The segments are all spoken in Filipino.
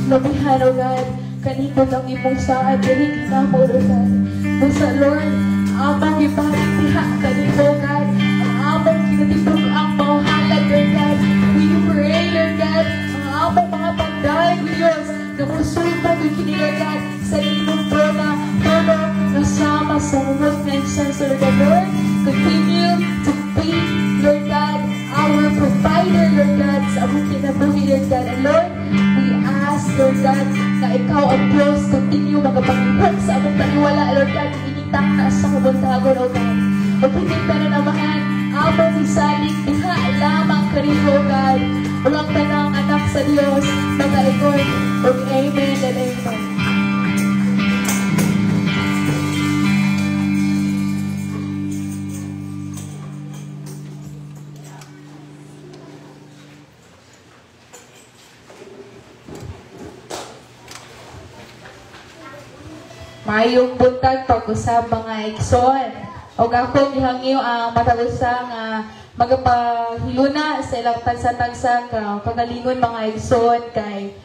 Labihan, O God, kanipod ang imong saad, dili kinamo, O God. Basta, Lord, amang ibalik diha, kanimo, O God, ang amang kinatipog ang mauhalad, Lord God. We pray, Lord God, ang amang mga pagdaig, Diyos, na musulpa ko kini, Lord God, sa inyong broma, nasama sa remote mentions, Lord God, Lord. Continue to be, Lord God, our provider, Lord God, sa among kinabuhi, Lord God. And Lord, we ask, Lord God, na ikaw ang Diyos, continue magpangipot sa among paniwala, Lord God, initang na sa kabuntagon, O God. O pinita na namahan, among isalig, diha lamang kanino, O God. Walang tanang anak sa Diyos, mag-aikon, o amen and amen. Mayong buntag pag-usab mga igsoon. O akong gihangyo ang matag-usa nga magapahiluna sa ilang tagsa-tagsa kagalingon mga igsoon kay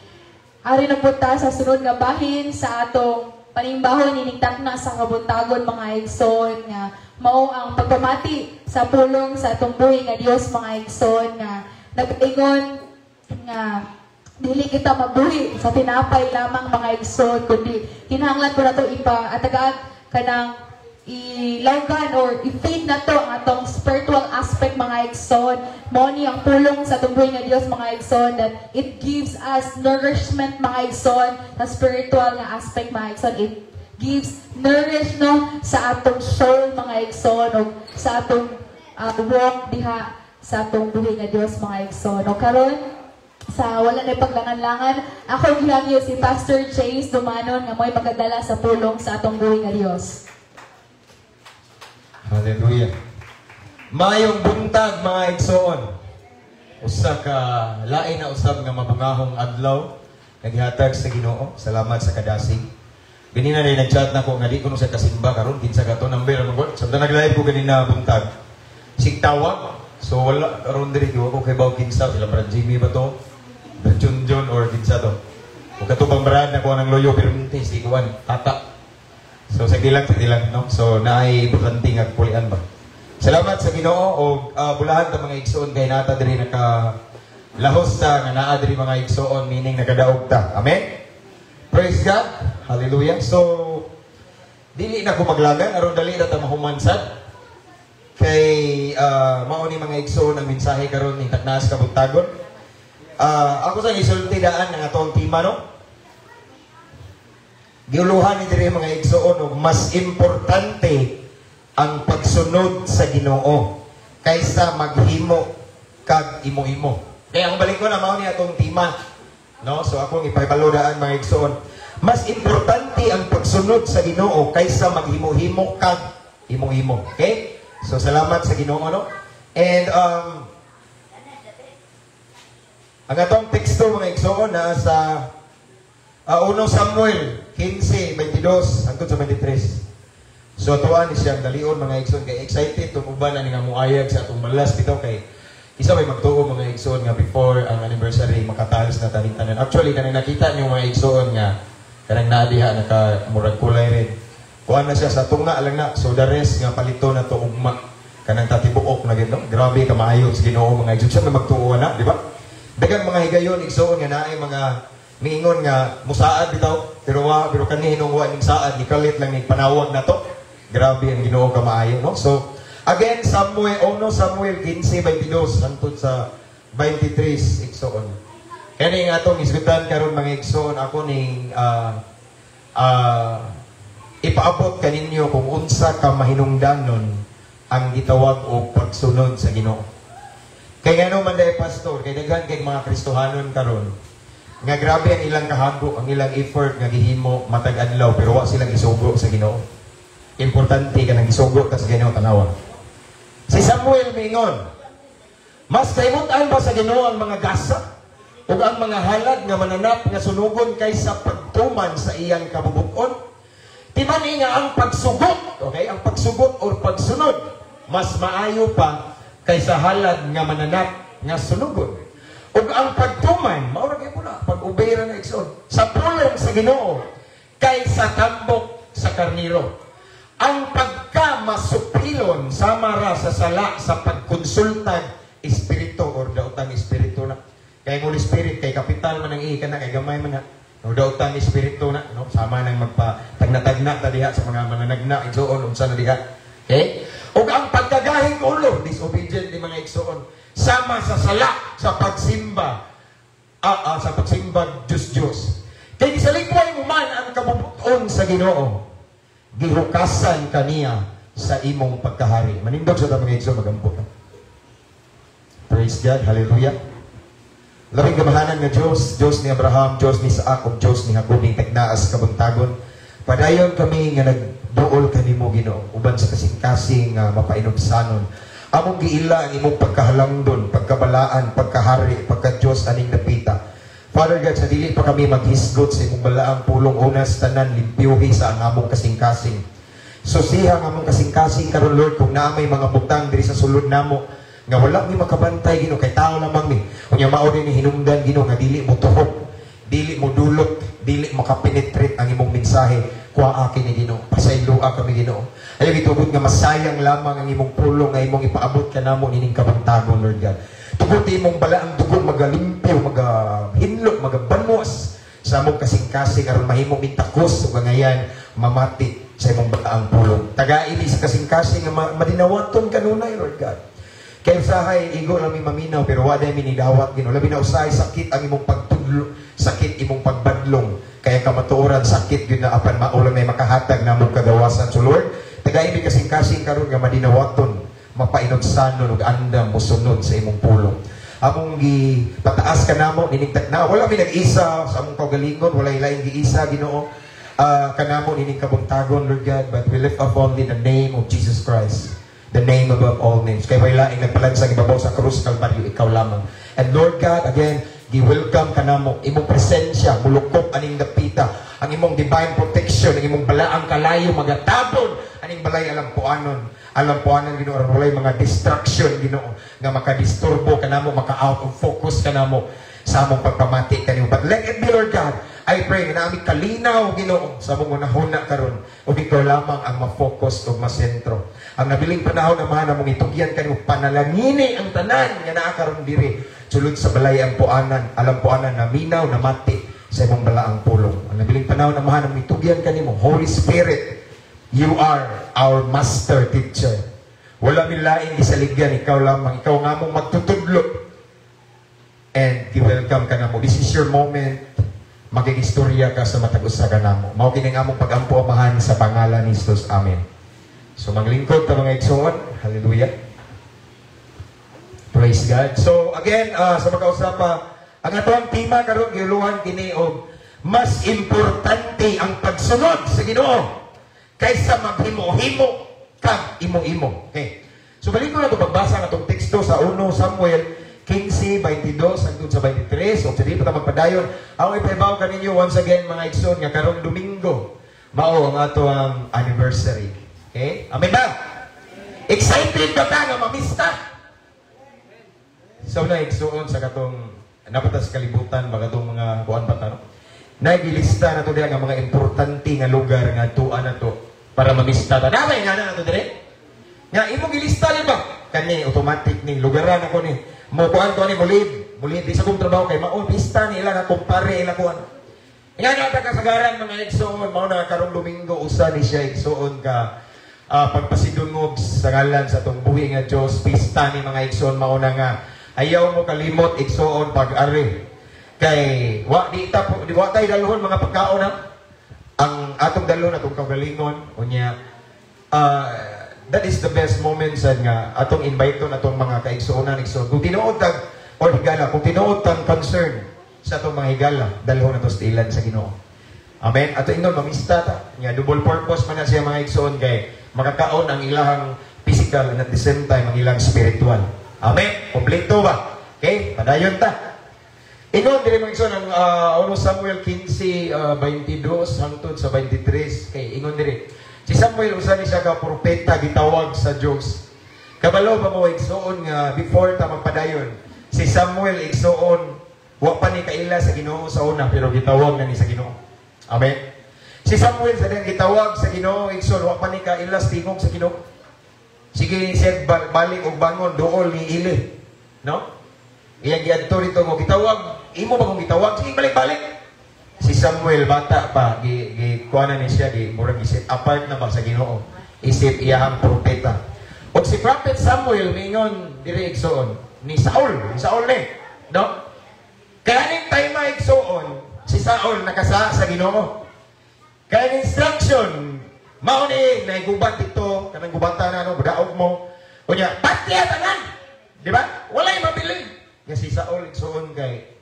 ari na punta sa sunod nga bahin sa atong panimbahon ining na sa kabuntagon mga igsoon nga mao ang pagpamati sa pulong sa atong buhi nga Dios mga igsoon nga nag-ingon nga dili kita mabuhi sa tinapay lamang mga igsoon, kundi hinahanglan ko na ito ipaatagaan kanang ilawgan or i-feed na to ang atong spiritual aspect mga igsoon. Mao ni ang pulong sa tunggoy nga Dios mga igsoon that it gives us nourishment mga igsoon sa spiritual nga aspect mga igsoon. It gives nourish no sa atong soul mga igsoon o sa atong walk diha sa atong buhi nga Dios mga igsoon. O karon sa wala na paglangan-langan, ako gihangyo si Pastor Chase Dumanon nga mo'y magadala sa pulong sa atong buhay nga Dios. Hallelujah. Mayong buntag mga igsoon. Usa ka lain na usab nga mabungahong adlaw naghatag sa Ginoo. Salamat sa kadasig. Ganina rin nag-chat na ko nga di ko sa kasimba karon kinsa ka to number mo. Samtang nag-live ko ganina buntag. Sig tawag. So wala karon diri ko kay baw kinsa sila Brad Jimmy ba to? Junjun or kinsa to. Kung katubang brad na ko ng loyo permente si Kuan tata. So sa dilang no. So naay importante nga pulian ba. Salamat sa Ginoo o bulahan ta mga igsoon kay nata diri naka lahos ta nga naa diri mga igsoon meaning nagadaog ta. Amen. Praise God. Hallelujah. So dili na ko maglagan aron dali na ta mahumansad. Kay mao ni mga igsoon ang mensahe karon ni taknas kabuntagon. Ako sa isultidaan ng atong tema no. Giuluhan ni diri mga igsoon og mas importante ang pagsunod sa Ginoo kaysa maghimo kag imo-imo. Kaya ang balik ko na mao ni atong tema no. So akong ipahibalo-daan mga igsoon. Mas importante ang pagsunod sa Ginoo kaysa maghimo-himo kag imo-imo. Okay? So, salamat sa Ginoo, no? And, ang atong teksto, mga igsoon, na sa 1 Samuel 15:22 hangtod sa 23. So, tuwan ni siyang dalion, mga igsoon, kay excited, tumuban na nga muayag sa atong malas dito, kay isa may magtuo, mga igsoon, nga before ang anniversary, makatalos na tanin-tanan. Actually, kanang nakita niyo, mga igsoon, nga kanang naadiha, naka-murag kulay rin. Kuha na siya sa tunga lang na. So the rest nga palito na to ugma. Kanang tatibuok na gito. Grabe ka maayon sa Ginoo mga igsoon. Siya may magtuo na, di ba? Dagang mga higayon igsoon nga naay mga miingon nga musaad bitaw pero kaninong wa ning saad gikalit lang ning panawag na to. Grabe ang Ginoo ka maayo, no? So again Samuel 15:22 hangtod sa 23 igsoon. Kani nga atong isgutan karon mga igsoon ako ning ipaabot kaninyo kung unsa ka mahinungdanon ang gitawag o pagsunod sa Ginoo. Kay ngano man day pastor, kay daghan kay mga Kristohanon karon nga grabe ang ilang kahago, ang ilang effort nga gihimo matag adlaw pero wa silang isugo sa Ginoo. Importante ka nang isugo ka sa Ginoo tanawa. Si Samuel mingon, mas kaymutan ba sa Ginoo ang mga gasa ug ang mga halad nga mananap nga sunugon kaysa pagtuman sa iyang kabubukon? Timani nga ang pagsugot, okay? Ang pagsugot o pagsunod, mas maayo pa kaysa halad nga mananap nga sunugon. Ug ang pagtuman, maura kayo pula, pag-ubera na ikson, sa pulong sa Ginoo, kaysa tambok sa karniro. Ang pagkamasupilon, samara sa sala, sa pagkonsultag, espiritu, or dautang espiritu na. Kay Holy Spirit, kay kapital man ang iika na, kay gamay man na. No, daw tang espiritu na, no? Sama nang magpa-tagna-tagna ta diha sa mga mananagna igsoon unsa na diha. Okay? Ug ang pagkagahing ulo, disobedient ni mga igsoon, sama sa sala sa pagsimba. Sa pagsimba Diyos. Kay gisalingkuhay mo man ang kabubuton sa Ginoo. Gihukasan kaniya sa imong pagkahari. Manindog sa mga igsoon magambot. Praise God, hallelujah. Labing gamahanan nga Diyos, Diyos ni Abraham, Diyos ni Isaac, ug Diyos ni Jacob ning tagnaas kabuntagon. Padayon kami nga nagduol kanimo Ginoo uban sa kasing-kasing mapainobsanon. Among giila ang imong pagkahalangdon, pagkabalaan, pagkahari, pagka-Diyos aning dapita. Father God, sa dili pa kami maghisgot sa imong balaang pulong unas tanan limpyuhi sa ang among kasing-kasing. Susiha ang among kasing-kasing karon Lord kung naa may mga butang diri sa sulod namo nga wala mi makabantay Ginoo kay tao lamang mi. Unya mao din ni hinungdan Ginoo nga dili mo tuhok, dili mo dulot, dili makapenetrate ang imong mensahe. Kuha akin ni Ginoo, pasayloa kami Ginoo. Ayaw gitugod nga masayang lamang ang imong pulong nga imong ipaabot kanamo nining kabuntagon Lord God. Tugod imong balaang dugo magalimpyo, magahinlo, magabanwas sa among kasing-kasing aron mahimo mintakos ug ngayan mamati sa imong balaang pulong. Tagaili sa kasing-kasing nga madinawaton kanunay Lord God. Kaya usahay, igo lang mi maminaw, pero wala mi ni dawat Ginoo. Labi na usahay, sakit ang imong pagtudlo, sakit imong pagbadlong. Kaya kamatuoran, sakit yun na apan maulang may makahatag na mong kagawasan. So Lord, tagaibig kasing-kasing karon nga madinawaton, mapainogsanon ug andam musunod sa imong pulong. Among gipataas ka namo nining na wala mi nag-isa sa among kaugalingon, wala ilaing giisa Ginoo. Kanamo nining kabuntagon Lord God, but we lift up only the name of Jesus Christ. The name above all names. Kaya may laing nagpalansang ibabaw sa krus, Kalbaryo, ikaw lamang. And Lord God, again, gi-welcome ka na mo. Imong presensya, mulukop aning dapita. Ang imong divine protection, ang imong balaang kalayo, magatabon, aning balay alampuanon. Alampuanon, Ginoo, walay mga distraction, Ginoo, nga makadisturbo ka na mo, maka-out of focus ka na mo sa among pagpamati kanimo. But let it be, Lord God, I pray na aming kalinaw, Ginoo, sa mong unahuna karon ug ikaw lamang ang ma-focus ug masentro. Ang nabiling panahon naman na mong itugyan kanimo panalangini ang tanan nga naa karon diri sulod sa balay ang puanan, alampuanan na minaw na mati sa imong balaang pulong. Ang nabiling panahon naman na mong itugyan kanimo, Holy Spirit, you are our master teacher. Wala mi lain gisaligyan, ikaw lamang, ikaw nga mong magtutudlo. And i-welcome ka na mo. This is your moment. Magigistorya ka sa matag-usa ka na mo. Mao kining among pagampo amahan sa pangalan ni Jesus. Amen. So maglingkod ta mga igsoon. Hallelujah. Praise God. So again, sa magkausapa, ang atong tema karon giluhan kini og mas importante ang pagsunod sa Ginoo kaysa maghimo-himo kag imo-imo. Okay. So balik ko na ito pagbasa ng itong teksto sa 1 Samuel 15:22 hangtod sa 23. So sa di pa ta magpadayon, ako ipahibaw kaninyo once again mga igsoon nga karong Domingo mao ang ato ang anniversary. Okay? Amen ba? Excited ba ka nga mamista? So na igsoon sa katong napatas kalibutan bagatong mga kuan pa ta no? Nagilista na to diha nga mga importante nga lugar nga tuan na to para mamista ta. Damay nga na to dire. Nga imo gilista ni ba? Kani automatic ning lugaran ako ni mo kuan to ni mo muli di sa kong trabaho kay maon pista ni ila nga kumpare ila kuan. Nga nga kasagaran mga igsoon mao na karong Domingo usa ni siya igsoon ka pagpasidungog sa ngalan sa tong buhi nga Dios pista ni mga igsoon mao na nga ayaw mo kalimot igsoon pag-ari. Kay wa tay dalhon mga pagkaon na ang atong dalhon atong kagalingon unya that is the best moment sad nga atong inviteon atong mga kaigsuonan igsoon kung tinuod tag or higala kung tinuod tang concern sa atong mga higala dalhon ato stilan sa Ginoo. Amen. Ato ingnon mamista ta nga double purpose man na siya mga igsoon kay makakaon ang ilang physical and at the same time ang ilang spiritual. Amen. Kompleto ba? Okay, padayon ta. Ingon diri mga igsoon ang 1 Samuel 15:22 hangtod sa 23 kay ingon diri si Samuel usa ni siya ka propeta gitawag sa Dios. Kabalo pa mo igsoon nga before ta magpadayon si Samuel igsoon wa pa ni kaila sa Ginoo sa una pero gitawag na ni sa Ginoo. Amen. Si Samuel sa dang gitawag sa Ginoo igsoon wa pa ni kaila sa tingog sa Ginoo. Sige siya balik og bangon dool ni Ili. No? Iyang giadto rito mo gitawag imo ba kung gitawag sige balik-balik. Si Samuel bata pa kuana ni siya murag isip apart na ba sa Ginoo. Isip iyang propeta. Og si Prophet Samuel mingon diri igsoon ni Saul ni, no? Kaya ning time igsoon si Saul nakasa sa Ginoo. Kaya instruction mao ni naigubat dito kanang gubatan na no badaog mo. Unya patya tanan. Di ba? Walay mabilin. Ya si Saul igsoon kay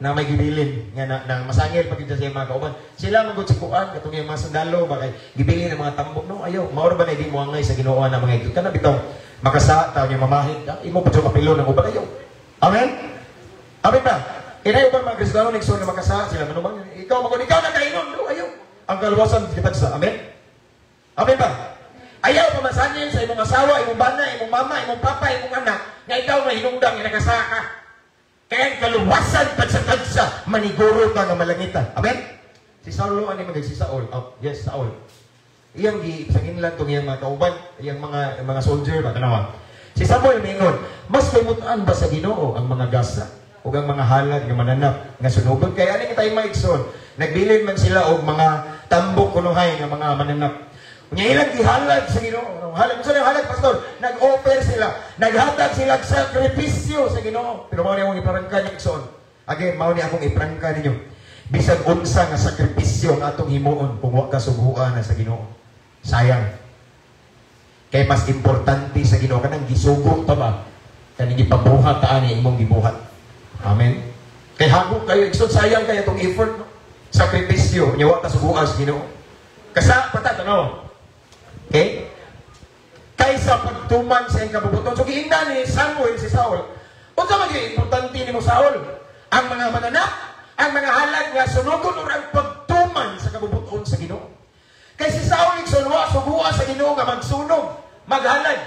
na may gibilin nga na masangil pag siya mga kauban. Sila magud si kuan katong yung mga sundalo ba kay gibilin ng mga tambok no ayo mao ba na di mo angay sa Ginoo na mga igsoon kana bitaw makasa taw yung mamahid imo pa sa kapilo ng uban ayo. Amen. Amen ba? Inayo ba mga Kristiyano igsoon na makasa sila manumang ikaw na kainon do ayo. Ang kaluwasan kita sa amen. Amen ba? Ayaw pa masangil sa imong asawa, imong bana, imong mama, imong papa, imong anak nga ikaw na hinungdang nga nakasa ka. Kaya kaluwasan tagsa-tagsa, maniguro ka nga malangitan. Amen? Si Saulo, ano yung si Saul? Oh, yes, Saul. Iyang gisanginlan itong iyang mga kauban, iyang mga soldier, ba? Tanawa. Si Samuel, mingon, mas kaimutaan ba sa Ginoo ang mga gasa o ang mga halad nga mananap nga sunugon? Kaya ano yung tayo maigsoon? Nagbilin man sila o mga tambok kunuhay nga mga mananap. Kung ilang gihalad sa Ginoo, halad, gusto na halad, pastor, nag-offer sila, naghatag sila sakripisyo sa Ginoo. Pero mao ni akong iprangka niyo igsoon. Again, mao ni akong iprangka ninyo. Bisag unsa nga sakripisyo ang atong himuon kung wa ka suguan na sa Ginoo. Sayang. Kay mas importante sa Ginoo kanang gisugo ta ba? Kanang gipabuhat ta ani imong gibuhat. Amen. Kay hagok kayo igsoon sayang kay atong effort no. Sakripisyo nya wa ka suguan sa Ginoo. Kasa pata tanaw. Okay? Kaysa pagtuman sa iyang kabubuton. So, giingnan ni Samuel si Saul. Unsa man gyud importante nimo Saul? Ang mga mananap, ang mga halad nga sunugon or ang pagtuman sa kabubuton sa Ginoo. Kay si Saul igsoon suguan sa Ginoo nga magsunog, maghalad.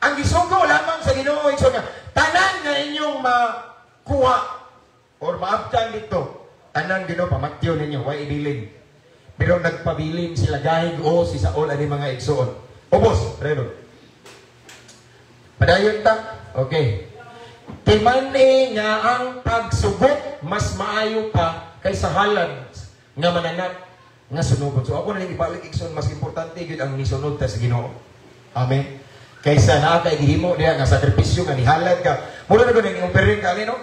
Ang gisugo lamang sa Ginoo igsoon nga tanan nga inyong makuha or maabtan dito. Tanan Ginoo pamatyo ninyo, wa ibilin. Pero nagpabilin sila gahig o si Saul ani mga igsoon. Ubos, Redo. Padayon ta. Okay. Timani nga ang pagsugot mas maayo pa kaysa halad nga mananap nga sunugon. So ako na ning ibalik igsoon mas importante gyud ang nisunod ta sa Ginoo. Amen. Kaysa naa kay gihimo diha nga sakripisyo nga nihalad ka. Mura na gud ning offering ka ani no.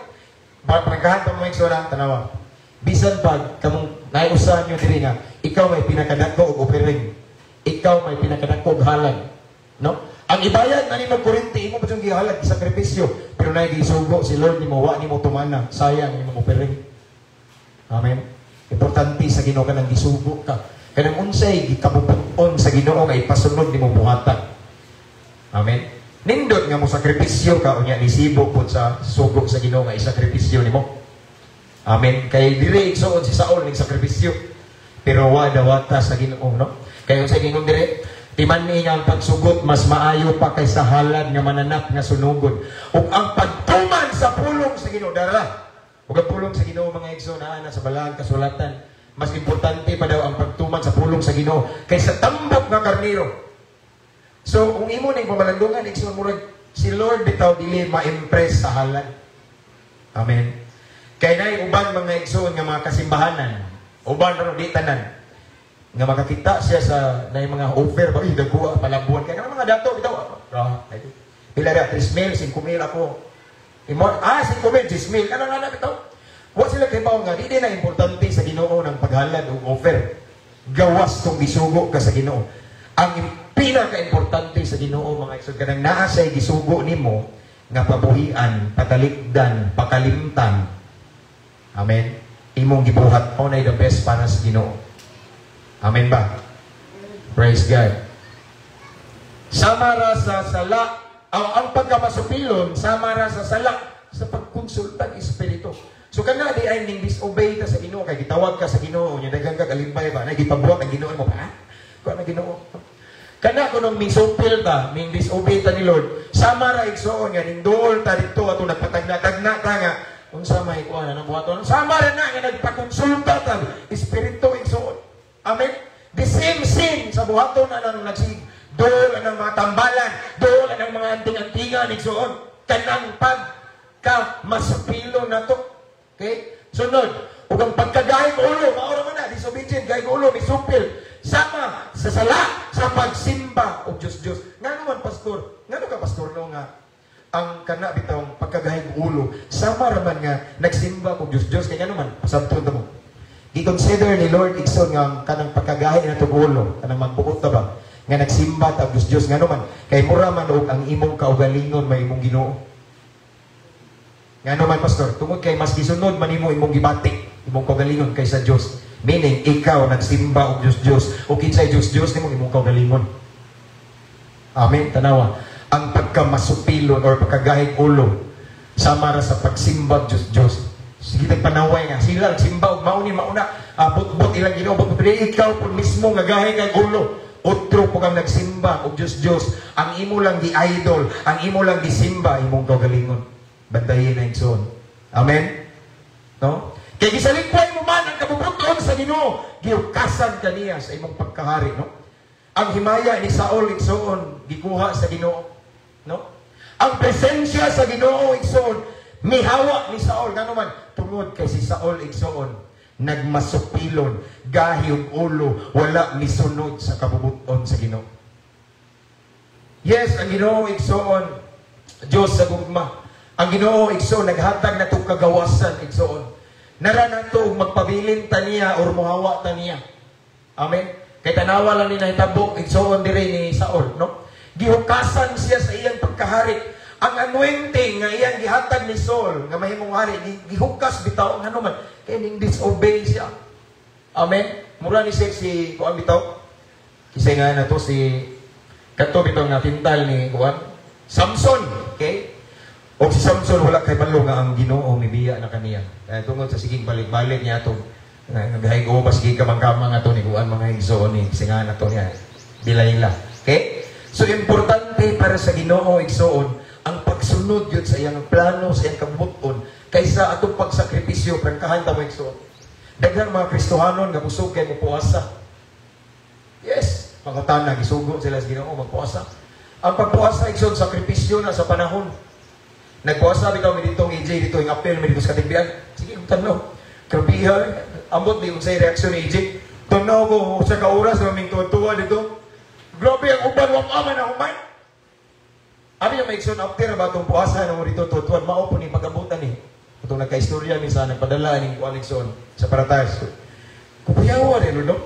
Pagkahan pa mo igsoon tanawa. Bisan pag kamong naiusahan nyo diri nga, ikaw may pinakadako og offering. Ikaw may pinakadako og halad. No? Ang ibayad na nimo kurente, imo pa yung gihalad, isakripisyo. Pero na gisugo si Lord nimo, wa nimo tumana. Sayang nimo offering. Amen. Importante sa Ginoo ka nang gisugo ka. Kanang unsay gikabubuton sa Ginoo nga ipasunod nimo buhatan. Amen. Nindot nga mo sakripisyo ka unya nisibo pud sa sugo sa Ginoo nga isakripisyo nimo. Amen. Kay dire igsoon si Saul ning sakripisyo. Pero wa dawata sa Ginoo, no? Kay sa Ginoo dire, timani nga ang pagsugot mas maayo pa kaysa halad nga mananap nga sunugon. Ug ang pagtuman sa pulong sa Ginoo dara. Ug ang pulong sa Ginoo mga igsoon na sa balaang kasulatan, mas importante pa daw ang pagtuman sa pulong sa Ginoo kaysa tambok nga karnero. So, kung imo ning pamalandungan igsoon murag si Lord bitaw dili ma-impress sa halad. Amen. Kay nay uban mga igsoon nga mga kasimbahanan, uban ro di tanan nga makakita siya sa nay mga offer ba dagko palabuan kay mga dato bitaw. Pila ra 3,000, 5,000 ako. 5,000, 10,000 kana nga bitaw. Wa sila kay bawo nga di na importante sa Ginoo ng paghalad og offer. Gawas tong gisugo ka sa Ginoo. Ang pinaka-importante sa Ginoo mga igsoon kanang naa say gisugo nimo nga pabuhian, patalikdan, pakalimtan. Amen. Imong gibuhat mo na the best para sa Ginoo. Amen ba? Praise God. Samara sa sala, ang pagkamasupilon, samara sa sala sa pagkonsulta ng Espiritu. So kana di ay ning disobey ka sa Ginoo kay gitawag ka sa Ginoo nya daghang ka kalimbay ba na gipabuhat ang Ginoo mo pa. Ko na Ginoo. Kana kunong misupil ta, ming disobey ta ni Lord. Samara igsoon nga ning duol ta didto ato nagpatagna-tagna ta nga unsa may kuan na buhaton. Samara na nga nagpakonsulta ta Espiritu igsoon. Amen. The same sin sa buhaton na nang dool ang mga tambalan, dool ang mga anting-antingan igsoon. Kanang pagka masupilo na to. Okay? Sunod, ug ang pagkagahig ulo, maura man na disobedient gahig ulo misupil sama sa sala sa pagsimba og Diyos. Ngano man pastor? Ngano ka pastor no nga ang kana bitong pagkagahig ulo sama ra man nga nagsimba og Diyos kay ngano man pasabton ta mo. I-consider ni Lord igsoon nga kanang pagkagahi na tugulo, kanang magbuot ta ba, nga nagsimba ta Diyos nga naman, kay mura man og ang imong kaugalingon may imong Ginoo. Nga naman pastor, tungod kay mas gisunod man imo imong gibati, imong kaugalingon kaysa Dios. Meaning ikaw nagsimba og Diyos, o kinsay Diyos nimo imong kaugalingon. Amen. Tanawa, ang pagkamasupilon or pagkagahig ulo sama ra sa pagsimba og Diyos. Sige panaway nga sila simba og mauni mauna abot-bot ilang Ginoo but ikaw pud mismo nga gahi kay ulo otro po kang nagsimba og Diyos ang imo lang gi-idol ang imo lang gisimba imong kaugalingon bantayin na igsoon. Amen. No, kay gisalingkway mo man ang kabubuton sa Ginoo giukasan kaniya sa imong pagkahari. No, ang himaya ni Saul igsoon gikuha sa Ginoo. No, ang presensya sa Ginoo igsoon mihawa ni Saul ngano man tungod kay si Saul igsoon nagmasupilon gahi og ulo wala misunod sa kabubuton sa Ginoo. Yes, ang Ginoo igsoon Dios sa gugma. Ang Ginoo igsoon naghatag nato kagawasan igsoon. Nara nato og magpabilin ta niya or mohawa ta niya. Amen. Kay tanawa lang ni nahitabo igsoon diri ni Saul, no? Gihukasan siya sa iyang pagkahari. Ang anointing nga iyang gihatag ni Saul nga mahimong hari gihukas bitaw ngano man kay ning disobey siya. Amen. Mura ni si kuan bitaw. Kisay nga na to si kadto bitaw nga tintal ni kuan Samson, okay? O si Samson wala kay malo nga ang Ginoo mibiya na kaniya. Tungod sa sigig balik-balik niya to nagahigo ba sige kamang-kamang ato ni kuan mga igsoon ni kisay nga na to niya. Bilayla. Okay? So importante para sa Ginoo igsoon ang pagsunod yun sa iyang plano, sa iyang kabuton, kaysa atong pagsakripisyo, prangkahan tamo igsoon. Daghang mga Kristohanon nga busog kay magpuasa. Yes, mga tanang gisugo sila sa Ginoo magpuasa. Ang pagpuasa igsoon sakripisyo na sa panahon. Nagpuasa bitaw mi dito EJ dito ang apel mi dito sa katigbian. Sige kung tanong. Krabiha, ambot di unsay reaksyon ni EJ. Tanaw ko sa kauras na ming tuwa dito. Grabe ang uban wa man na humay. Abi yung maikson after ba itong puasa na mo rito tutuan, mao po ni pag-abutan ni. Itong nagka-istorya minsan, nagpadala ni Kualikson sa Paratas. Kupayawa rin, no?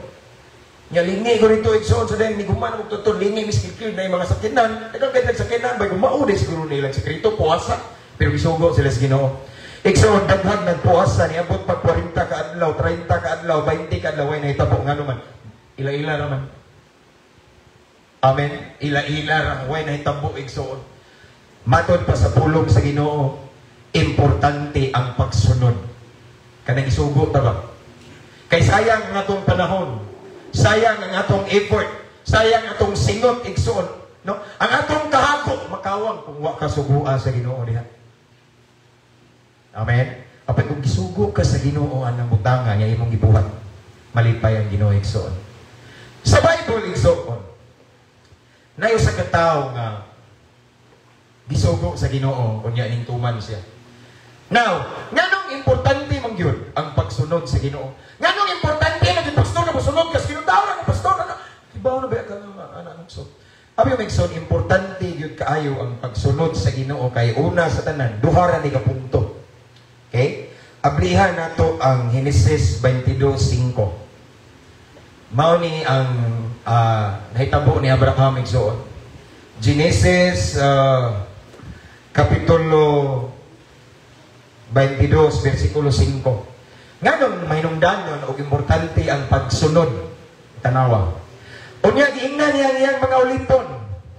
Nga lingi ko rito, ikson, sa dahil ni Guman, magtutun, lingi, miskikil na yung mga sakinan. Nagkang kahit nagsakinan, ba yung maude siguro nilang sekreto, puasa. Pero isugo sila sa Ginoo. Ikson, daghan nagpuasa, niabot pag 40 ka adlaw, 30 ka adlaw, 20 ka adlaw, ay nahitabo nga naman. Ila-ila naman. Amen. Ila-ila ang way na hitabo igsoon. Matod pa sa pulong sa Ginoo, importante ang pagsunod. Kanang isugo ta ba? Kay sayang ang atong panahon, sayang ang atong effort, sayang atong singot igsoon, no? Ang atong kahako makawang kung wa ka suguan sa Ginoo diha. Amen. Apay kung gisugo ka sa Ginoo anang butanga nga imong gibuhat, malipay ang Ginoo igsoon. Sa Bible igsoon, nayo sa katawo nga gisugo sa Ginoo unya ning tuman siya. Now, nganong importante mong yun ang pagsunod sa Ginoo? Nganong importante na yung pastor na masunod ka sa Ginoo? Tawag ang pastor na ibaw na ba ka nga anak so? Abi Megson, importante yun kaayo ang pagsunod sa Ginoo kay una sa tanan, duha ra ni ka punto. Okay? Ablihan nato ang Genesis 22:5. Mao ni ang nahitabo ni Abraham Megson. Genesis Kapitulo 22, versikulo 5. Ngayon, may nungdan o importante ang pagsunod. Tanawa. Unya, giingnan niya iyang mga uliton.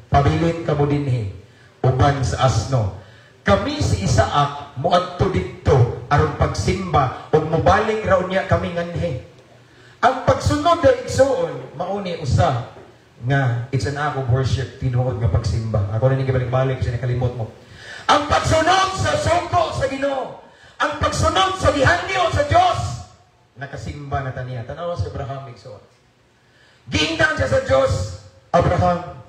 Pabilit ka mo dinhi. Uban sa asno. Kami si Isaac, muadto dito, aron pagsimba, o mubalik raw niya kami nganhi. Ang pagsunod na igsoon, mauni usa, nga, it's an act of worship, tinuod nga pagsimba. Ako na balik-balik, siya nakalimot mo. Ang pagsunod sa suko sa Ginoo, ang pagsunod sa gihanyo sa Diyos, nakasimba na taniya. Tanawa si Abraham, igsoon. Giingnan siya sa Diyos, Abraham,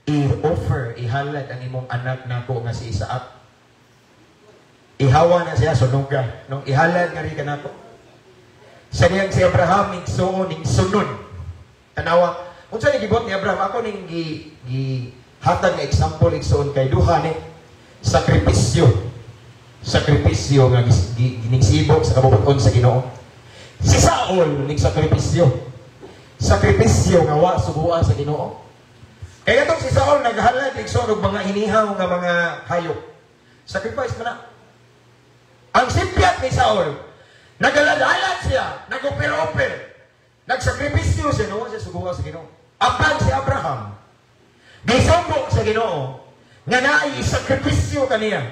i-offer, ihalad ang imong anak nako nga si Isaac. Ihawa na siya, sunog ka. Nung ihalad nga rin ka nako. Sa niyang si Abraham, igsoon, ning sunod. Tanawa, kung saan gibot ni Abraham, ako ning hatag na example, igsoon kay duha ni sakripisyo. Sakripisyo nga giningsibok sa kabubuton sa Ginoo. Si Saul ning sakripisyo. Sakripisyo nga wa subuan sa Ginoo. Kaya itong si Saul naghalad igsoon og mga inihaw nga mga hayop. Sacrifice man na. Ang simpiat ni Saul, nagaladalat siya, nag-oper-oper, nagsakripisyo siya, no? Siya subukan sa Ginoo. Apan si Abraham, gisubok sa Ginoo, nga naisakripisyo kaniya.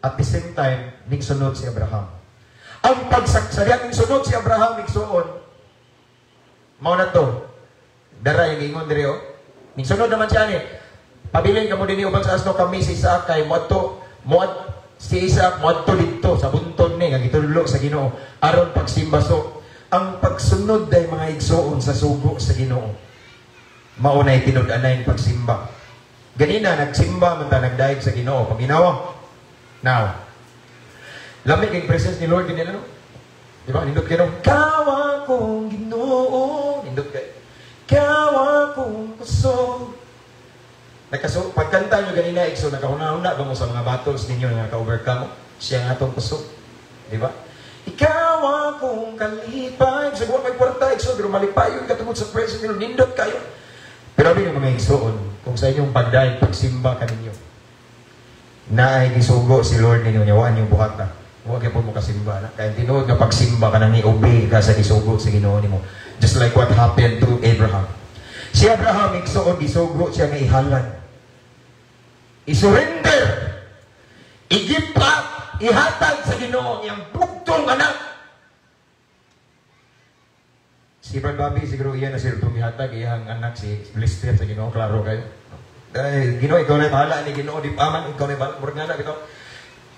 At the same time, ning sunod si Abraham. Ang pagsaksaryang ning sunod si Abraham, ning suon, mao na to, dara yung ingon diri o. Ning sunod naman siya ni, pabilin ka mo din ubang sa asno kami si Isaac kay si Isaac moadto dito sa bunton ni, nga gitulog sa Ginoo, aron pagsimba. So, ang pagsunod day mga igsoon sa sugo sa Ginoo, maunay tinud-anay pagsimba. Ganina, nagsimba, manta nagdaig sa Ginoo. Pag ginawa. Now, lamig ang presence ni Lord, ganyan ano? Diba? Nindot kayo, kawa kong Ginoo. Nindot kayo, kawa kong puso. Pagkanta nyo ganina, ikso, nakahuna-huna ba mo sa mga battles ninyo na naka-overcome mo? Siya nga itong puso. Diba? Ikaw akong kalipay. Sa buwan magporta, ikso, pero malipayon katungod sa presence nyo. Nindot kayo. Pero abin yung mga igsoon, kung sa inyong pagdaig, pagsimba ka ninyo, na ay gisugo si Lord ninyo, nyawaan yung buhat na. Huwag po mo kasimba na. Kaya tinuod na pagsimba ka nang i-obey ka sa gisugo sa Ginoo nimo. Just like what happened to Abraham. Si Abraham, igsoon, gisugo siya nga ihalan. I-surrender. I-give up. Ihatag sa Ginoo niyang bugtong anak. Si Brad Bobby, siguro iyan na sir itong ihatag, iyang anak si Blister sa Ginoo, klaro kayo. Dahil Ginoo, ikaw na bahala ni Ginoo, di paman, ikaw na bahala, murag nga na ito.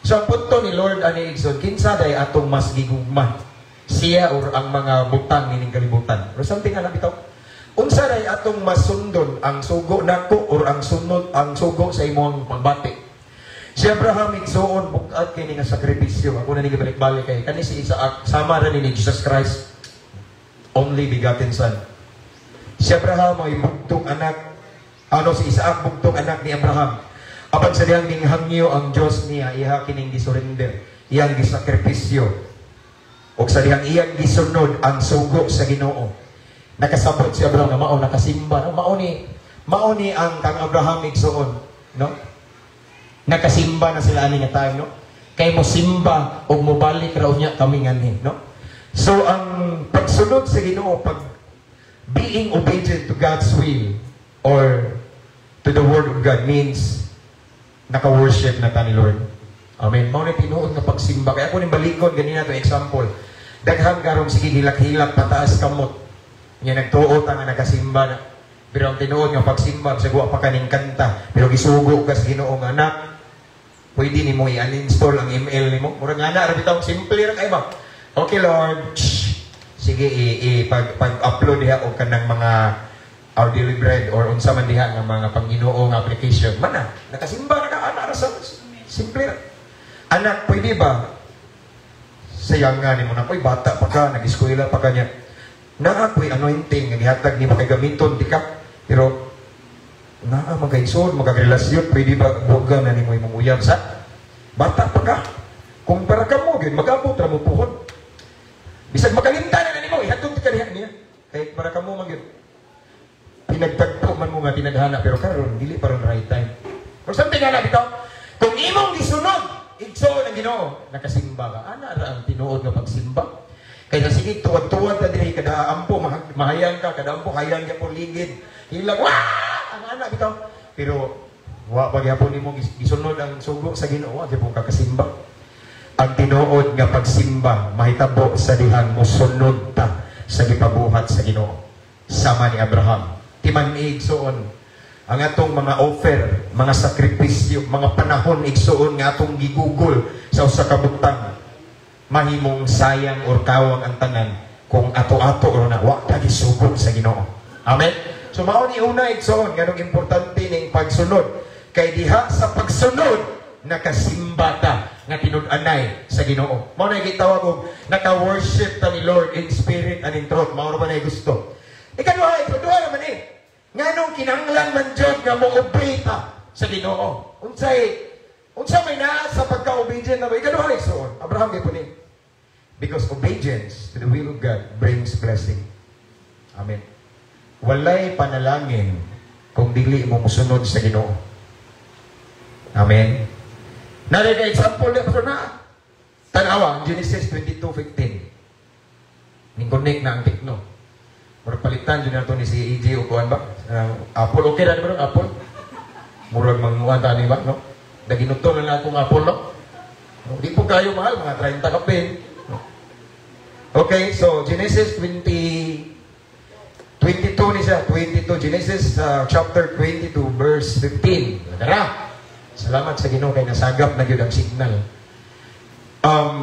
So ang punto ni Lord ani Igson, kinsa day atong mas gigugma, siya or ang mga butang nining kalibutan. Pero something alam ito, unsa day atong masundon ang sugo nako or ang sunod, ang sugo sa imong pagbati. Si Abraham igsoon, bukat kini nga sakripisyo, ako na balik-balik kay kani si Isaac, sama rin ni Jesus Christ. Only begotten son. Si Abraham ay bugtong anak. Si Isaac bugtong anak ni Abraham. Apan sa diyang ninghangyo ang Diyos niya, iha kining gisurrender, iyang gisakripisyo. O sa diyang iyang gisunod ang sugo sa Ginoo. Nakasabot si Abraham na mao, nakasimba. Mao ni ang kang Abraham igsoon. No? Nakasimba na sila ani nga tayo. No? Kay mo simba o mobalik raw niya kami nganin. No? So, ang pagsunod sa Ginoo, being obedient to God's will or to the Word of God means naka-worship na ta ni Lord. Amen. Mao na tinuod nga pagsimba. Kaya ako ning balikon, ganina to example. Daghang karon sige hilak-hilak pataas kamot. Nya nagtuo ta nga nagasimba na. Pero ang tinuod nga pagsimba, sagwa pa kaning kanta. Pero gisugo ka sa Ginoo nga anak. Pwede nimo i-uninstall ang email nimo. Murag nga na, bitaw simple ra kay ba? Okay, Lord. Sige, pag-upload diha o kanang mga our daily bread or unsa man diha nga mga Panginoong application. Mana, nakasimba na ka, anak, simple. Anak, pwede ba sayangan ni mo na, "Uy, bata pa ka, nag-eskwela pa ka niya." Na ako'y anointing, naghihatag ni mo kay gamiton, di ka. Pero, magkaigsoon, magkagrelasyon, pwede ba buwagan na ni mo imong uyab sa? Bata pa ka. Kung para ka mo, yun, mag-abot, ramo puhon. Bisag makalimta na ni mo, ihatod ka niya. Kahit para ka mo, mag-yun. Pinagtagpo man mo nga tinaghana, pero karon dili pa ron right time. Kung something nga na bitaw, kung imong gisunod, igsoon ang Ginoo, nakasimba ka. Ana ra ang tinuod nga pagsimba. Kaya sige, tuwad-tuwad na diri kada ampo, mahayang ka, kada ampo, hayang ka po ligid. Hilang, wah! Ang ana bitaw. Pero, wa pagyapon nimo gisunod ang sugo sa Ginoo, wa gyapon ka kasimba. Ang tinuod nga pagsimba, mahitabo sa dihang mosunod ta sa gipabuhat sa Ginoo. Sama ni Abraham. Timan ni igsoon, ang atong mga offer, mga sakripisyo, mga panahon igsoon nga atong gigugol sa usa ka butang, mahimong sayang or kawang ang tanan kung ato-ato o na wa ta gisugod sa Ginoo. Amen. So mao ni una igsoon nganong importante ning pagsunod kay diha sa pagsunod nakasimba ta nga tinud-anay sa Ginoo. Mao na gitawag og naka-worship ta ni Lord in spirit and in truth. Mao ba na gusto? Ikaduha naman nganong kinahanglan man jud nga mo-obey ta sa Ginoo. Unsa may naa sa pagka-obedient na ba? Ikaduha igsoon. Abraham gyud ni. Because obedience to the will of God brings blessing. Amen. Walay panalangin kung dili mo musunod sa Ginoo. Amen. Nari ka example na pa na. Tanawa, Genesis 22:15. Ning-connect na ang tekno. Murag palitan dyan na ito ni si EJ o kuhan ba? Apple, okay na naman ang apple? Murag manguhan ta ni ba, no? Naginuto na lang akong apple, no? Di po kayo mahal, mga 30 kapin. Okay, so Genesis 22 ni siya, 22, Genesis chapter 22, verse 15. Tara! Salamat sa Ginoo kay nasagap na yun ang signal.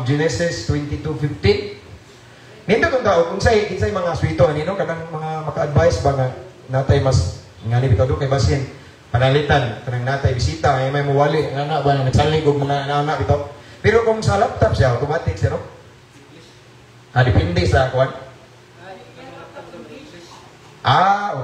Genesis 22:15. Nito kung tao, kung sa'y mga swito, kanino, kanang mga maka-advise ba nga natay mas, nga ni bitaw doon kay Basin, panalitan, kanang natay bisita, may mawali, nga na ba, nagsalig o mga anak bitaw. Pero kung sa laptop siya, automatic siya, no? Depende sa kuwan.